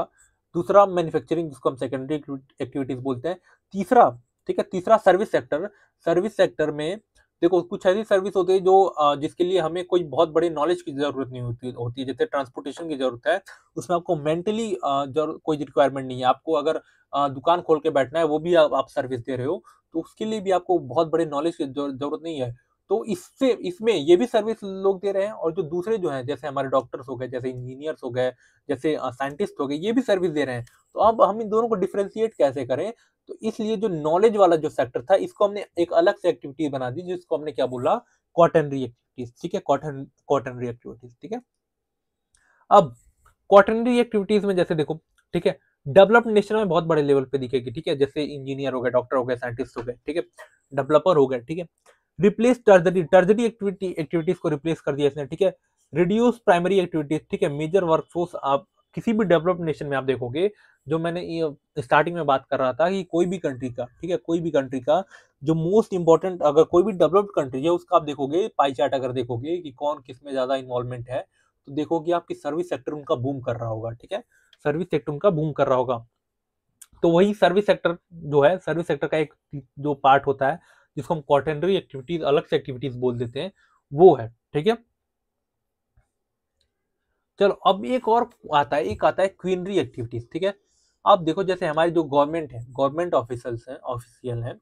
दूसरा मैन्युफैक्चरिंग, जिसको हम सेकेंडरी एक्टिविटीज बोलते हैं। तीसरा ठीक है। तीसरा सर्विस सेक्टर। सर्विस सेक्टर में देखो कुछ ऐसी सर्विस होती है जो जिसके लिए हमें कोई बहुत बड़ी नॉलेज की जरूरत नहीं होती है। जैसे ट्रांसपोर्टेशन की जरूरत है, उसमें आपको मेंटली कोई रिक्वायरमेंट नहीं है। आपको अगर दुकान खोल के बैठना है, वो भी आप सर्विस दे रहे हो, तो उसके लिए भी आपको बहुत बड़े नॉलेज की जरूरत नहीं है। तो इससे इसमें ये भी सर्विस लोग दे रहे हैं, और जो दूसरे जो हैं जैसे हमारे डॉक्टर्स हो गए, जैसे इंजीनियर्स हो गए, जैसे साइंटिस्ट हो गए, ये भी सर्विस दे रहे हैं। तो अब हम इन दोनों को डिफ्रेंशिएट कैसे करें? तो इसलिए जो नॉलेज वाला जो सेक्टर था, इसको हमने एक अलग से एक्टिविटी बना दी, जिसको हमने क्या बोला, क्वाटरनरी एक्टिविटीज। ठीक है, क्वाटरनरी एक्टिविटीज। ठीक है। अब क्वाटरनरी एक्टिविटीज में जैसे देखो, ठीक है, डेवलप्ड नेशन में बहुत बड़े लेवल पे दिखेगी। ठीक है, जैसे इंजीनियर हो गए, डॉक्टर हो गए, साइंटिस्ट हो गए, ठीक है, डेवलपर हो गए। ठीक है। रिप्लेस टर्जरी एक्टिविटीज को रिप्लेस कर दिया इसने। ठीक है। Reduce primary activities. ठीक है। Major workforce. आप किसी भी डेवलप्ड नेशन में आप देखोगे, जो मैंने स्टार्टिंग में बात कर रहा था कि कोई भी कंट्री का, ठीक है, कोई भी कंट्री का जो मोस्ट इंपॉर्टेंट, अगर कोई भी डेवलप्ड कंट्री है उसका आप देखोगे पाई चार्ट, अगर देखोगे कि कौन किस में ज्यादा इन्वॉल्वमेंट है, तो देखोगे आपकी सर्विस सेक्टर उनका बूम कर रहा होगा। ठीक है, सर्विस सेक्टर उनका बूम कर रहा होगा। तो वही सर्विस सेक्टर जो है, सर्विस सेक्टर का एक जो पार्ट होता है, जिसको हम क्वाटरनरी एक्टिविटीज, अलग से एक्टिविटीज बोल देते हैं, वो है। ठीक है। चलो अब एक और आता है, एक आता है क्वीनरी एक्टिविटीज। ठीक है। अब देखो, जैसे हमारी जो गवर्नमेंट है, गवर्नमेंट ऑफिसर्स हैं, ऑफिशियल हैं,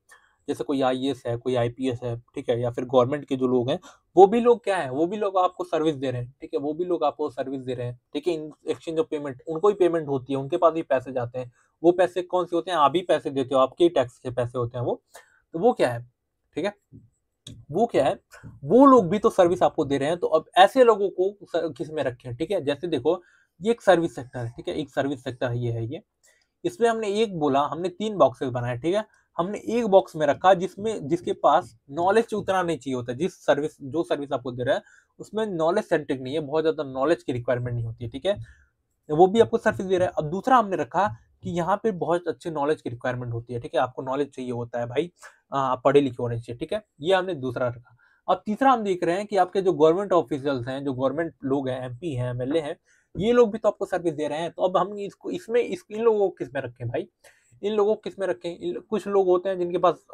जैसे कोई आईएएस है, कोई आईपीएस है, ठीक है, या फिर गवर्नमेंट के जो लोग हैं, वो भी लोग क्या है, वो भी लोग आपको सर्विस दे रहे हैं। ठीक है, वो भी लोग आपको सर्विस दे रहे हैं। ठीक है, इन एक्सचेंज ऑफ पेमेंट, उनको ही पेमेंट होती है, उनके पास भी पैसे जाते हैं। वो पैसे कौन से होते हैं? आप भी पैसे देते हो, आपके टैक्स के पैसे होते हैं वो। तो वो क्या है? ठीक है, वो क्या है, वो लोग भी तो सर्विस आपको दे रहे हैं। तो अब ऐसे लोगों को किस में रखें? ठीक है, जैसे देखो, ये एक सर्विस सेक्टर है। ठीक है, एक सर्विस सेक्टर ये है ये। इसमें हमने एक बोला, हमने 3 बॉक्सेस बनाए। ठीक है, हमने एक बॉक्स में रखा जिसमें, जिसके पास नॉलेज उतना नहीं चाहिए होता। जिस सर्विस, जो सर्विस आपको दे रहा है, उसमें नॉलेज सेंट्रिक नहीं है, बहुत ज्यादा नॉलेज की रिक्वायरमेंट नहीं होती है। ठीक है, वो भी आपको सर्विस दे रहा है। अब दूसरा हमने रखा कि यहाँ पे बहुत अच्छे नॉलेज की रिक्वायरमेंट होती है। ठीक है, आपको नॉलेज चाहिए होता है भाई, आप पढ़े लिखे होने चाहिए। ठीक है, ये हमने दूसरा रखा। अब तीसरा हम देख रहे हैं कि आपके जो गवर्नमेंट ऑफिशियल्स हैं, जो गवर्नमेंट लोग हैं, एमपी हैं, एमएलए हैं, ये लोग भी तो आपको सर्विस दे रहे हैं। तो अब हम इसको, इसमें इन लोगों को किस में रखें भाई? इन लोगों को किस में रखें? कुछ लोग होते हैं जिनके पास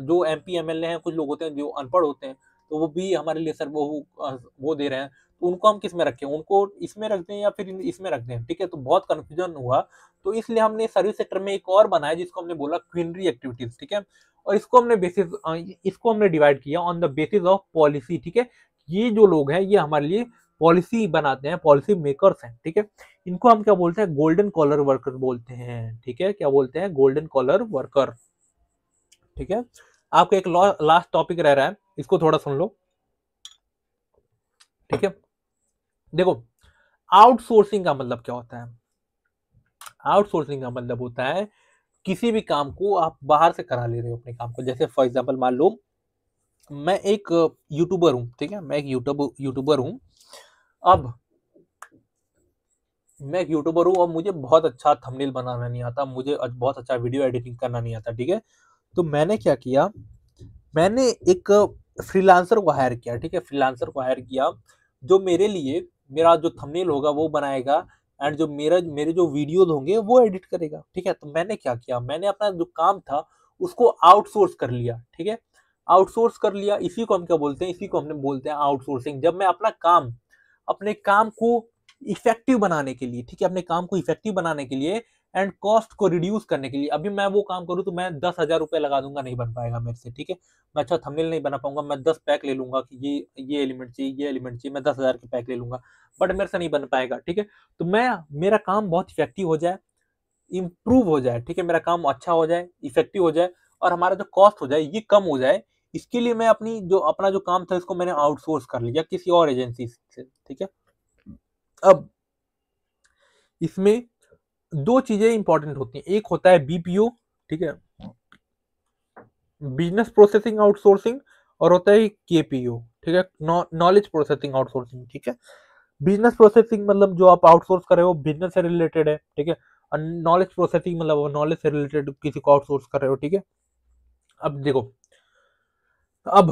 जो एमपी एमएलए हैं, कुछ लोग होते हैं जो अनपढ़ होते हैं, तो वो भी हमारे लिए सर वो दे रहे हैं। तो उनको हम किस में रखें? उनको इसमें रख दें या फिर इसमें रख दें? ठीक है, तो बहुत कंफ्यूजन हुआ। तो इसलिए हमने सर्विस सेक्टर में एक और बनाया, जिसको हमने बोला क्वीनरी एक्टिविटीज। ठीक है, और इसको हमने डिवाइड किया on the basis of policy. ठीक है, ये जो लोग हैं, ये हमारे लिए पॉलिसी बनाते हैं, पॉलिसी मेकर्स हैं। ठीक है, इनको हम क्या बोलते हैं? गोल्डन कॉलर वर्कर बोलते हैं। ठीक है, क्या बोलते हैं? Golden collar worker. ठीक है, आपका एक लास्ट टॉपिक रह रहा है, इसको थोड़ा सुन लो। ठीक है, देखो, आउटसोर्सिंग का मतलब क्या होता है? आउटसोर्सिंग का मतलब होता है किसी भी काम को आप बाहर से करा ले रहे हो, अपने काम को। जैसे फॉर एग्जांपल मान लो मैं एक यूट्यूबर हूँ। ठीक है, मैं एक यूट्यूबर हूँ। अब मैं एक यूट्यूबर हूँ और मुझे बहुत अच्छा थंबनेल बनाना नहीं आता, मुझे बहुत अच्छा वीडियो एडिटिंग करना नहीं आता। ठीक है, तो मैंने क्या किया, मैंने एक फ्रीलांसर को हायर किया। ठीक है, फ्रीलांसर को हायर किया, जो मेरे लिए मेरा जो थंबनेल होगा वो बनाएगा, एंड जो मेरे जो वीडियोज होंगे वो एडिट करेगा। ठीक है, तो मैंने क्या किया, मैंने अपना जो काम था उसको आउटसोर्स कर लिया। ठीक है, आउटसोर्स कर लिया, इसी को हम क्या बोलते हैं? इसी को हमने बोलते हैं आउटसोर्सिंग। जब मैं अपने काम को इफेक्टिव बनाने के लिए, ठीक है, अपने काम को इफेक्टिव बनाने के लिए एंड कॉस्ट को रिड्यूस करने के लिए, अभी मैं वो काम करूँ तो मैं 10,000 रुपये लगा दूंगा, नहीं बन पाएगा मेरे से। ठीक है, मैं अच्छा थंबनेल नहीं बना पाऊंगा, मैं 10 पैक ले लूंगा कि ये एलिमेंट चाहिए, ये एलिमेंट चाहिए, मैं 10,000 के पैक ले लूंगा, बट मेरे से नहीं बन पाएगा। ठीक है, तो मेरा काम बहुत इफेक्टिव हो जाए, इम्प्रूव हो जाए। ठीक है, मेरा काम अच्छा हो जाए, इफेक्टिव हो जाए, और हमारा जो कॉस्ट हो जाए ये कम हो जाए, इसके लिए मैं अपना जो काम था इसको मैंने आउटसोर्स कर लिया किसी और एजेंसी से। ठीक है, अब इसमें 2 चीजें इंपॉर्टेंट होती हैं, एक होता है बीपीओ, ठीक है, बिजनेस प्रोसेसिंग आउटसोर्सिंग, और होता है केपीओ, ठीक है, नॉलेज प्रोसेसिंग आउटसोर्सिंग। ठीक है, बिजनेस प्रोसेसिंग मतलब जो आप आउटसोर्स कर रहे हो बिजनेस से रिलेटेड है। ठीक है, और नॉलेज प्रोसेसिंग मतलब नॉलेज से रिलेटेड किसी को आउटसोर्स कर रहे हो। ठीक है, अब देखो, अब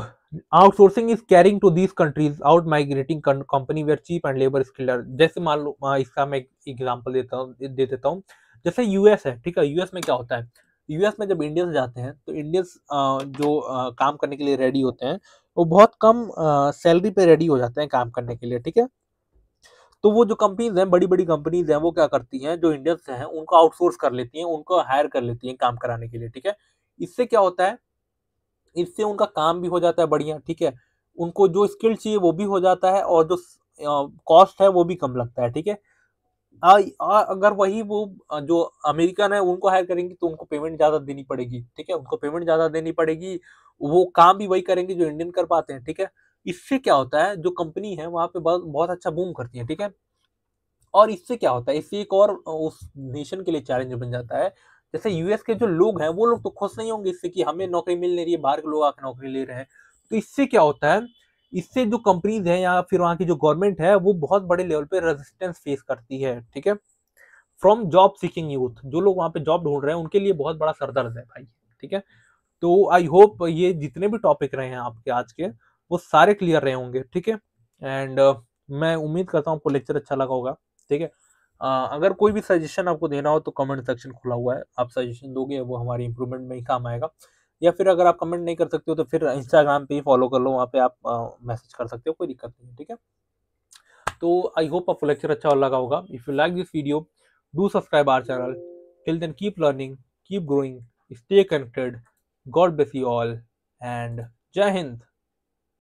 outsourcing is carrying to these countries out migrating company where cheap and labour skilled. जैसे मान लो, इसका मैं एग्जांपल दे देता हूँ। जैसे यूएस है, ठीक है, यूएस में क्या होता है, यूएस में जब इंडियंस जाते हैं तो इंडियंस जो काम करने के लिए रेडी होते हैं वो बहुत कम सैलरी पे रेडी हो जाते हैं काम करने के लिए, ठीक है। तो वो जो कंपनीज हैं, बड़ी बड़ी कंपनीज हैं, वो क्या करती हैं, जो इंडियंस हैं उनको आउटसोर्स कर लेती हैं, उनको हायर कर लेती हैं काम कराने के लिए, ठीक है। इससे क्या होता है, इससे उनका काम भी हो जाता है बढ़िया, ठीक है। उनको जो स्किल चाहिए वो भी हो जाता है और जो कॉस्ट है वो भी कम लगता है, ठीक है। अगर वही वो जो अमेरिकन है उनको हायर करेंगे तो उनको पेमेंट ज्यादा देनी पड़ेगी, ठीक है। उनको पेमेंट ज्यादा देनी पड़ेगी, वो काम भी वही करेंगे जो इंडियन कर पाते हैं, ठीक है। इससे क्या होता है, जो कंपनी है वहां पे बहुत बहुत अच्छा बूम करती है, ठीक है। और इससे क्या होता है, इससे एक और उस नेशन के लिए चैलेंज बन जाता है। जैसे यूएस के जो लोग हैं वो लोग तो खुश नहीं होंगे इससे कि हमें नौकरी मिल नहीं रही है, बाहर के लोग आकर नौकरी ले रहे हैं। तो इससे क्या होता है, इससे जो कंपनीज है या फिर वहाँ की जो गवर्नमेंट है वो बहुत बड़े लेवल पे रेजिस्टेंस फेस करती है, ठीक है। फ्रॉम जॉब सीकिंग यूथ, जो लोग वहाँ पे जॉब ढूंढ रहे हैं उनके लिए बहुत बड़ा सरदर्द है भाई, ठीक है। तो आई होप ये जितने भी टॉपिक रहे हैं आपके आज के वो सारे क्लियर रहे होंगे, ठीक है। एंड मैं उम्मीद करता हूँ आपको लेक्चर अच्छा लगा होगा, ठीक है। अगर कोई भी सजेशन आपको देना हो तो कमेंट सेक्शन खुला हुआ है, आप सजेशन दोगे वो हमारी इंप्रूवमेंट में ही काम आएगा। या फिर अगर आप कमेंट नहीं कर सकते हो तो फिर इंस्टाग्राम पे ही फॉलो कर लो, वहाँ पे आप मैसेज कर सकते हो, कोई दिक्कत नहीं है, ठीक है। तो आई होप आपको लेक्चर अच्छा लगा होगा। If you like this video, do subscribe our channel. Till then keep learning, keep growing, stay connected. God bless you all and जय हिंद।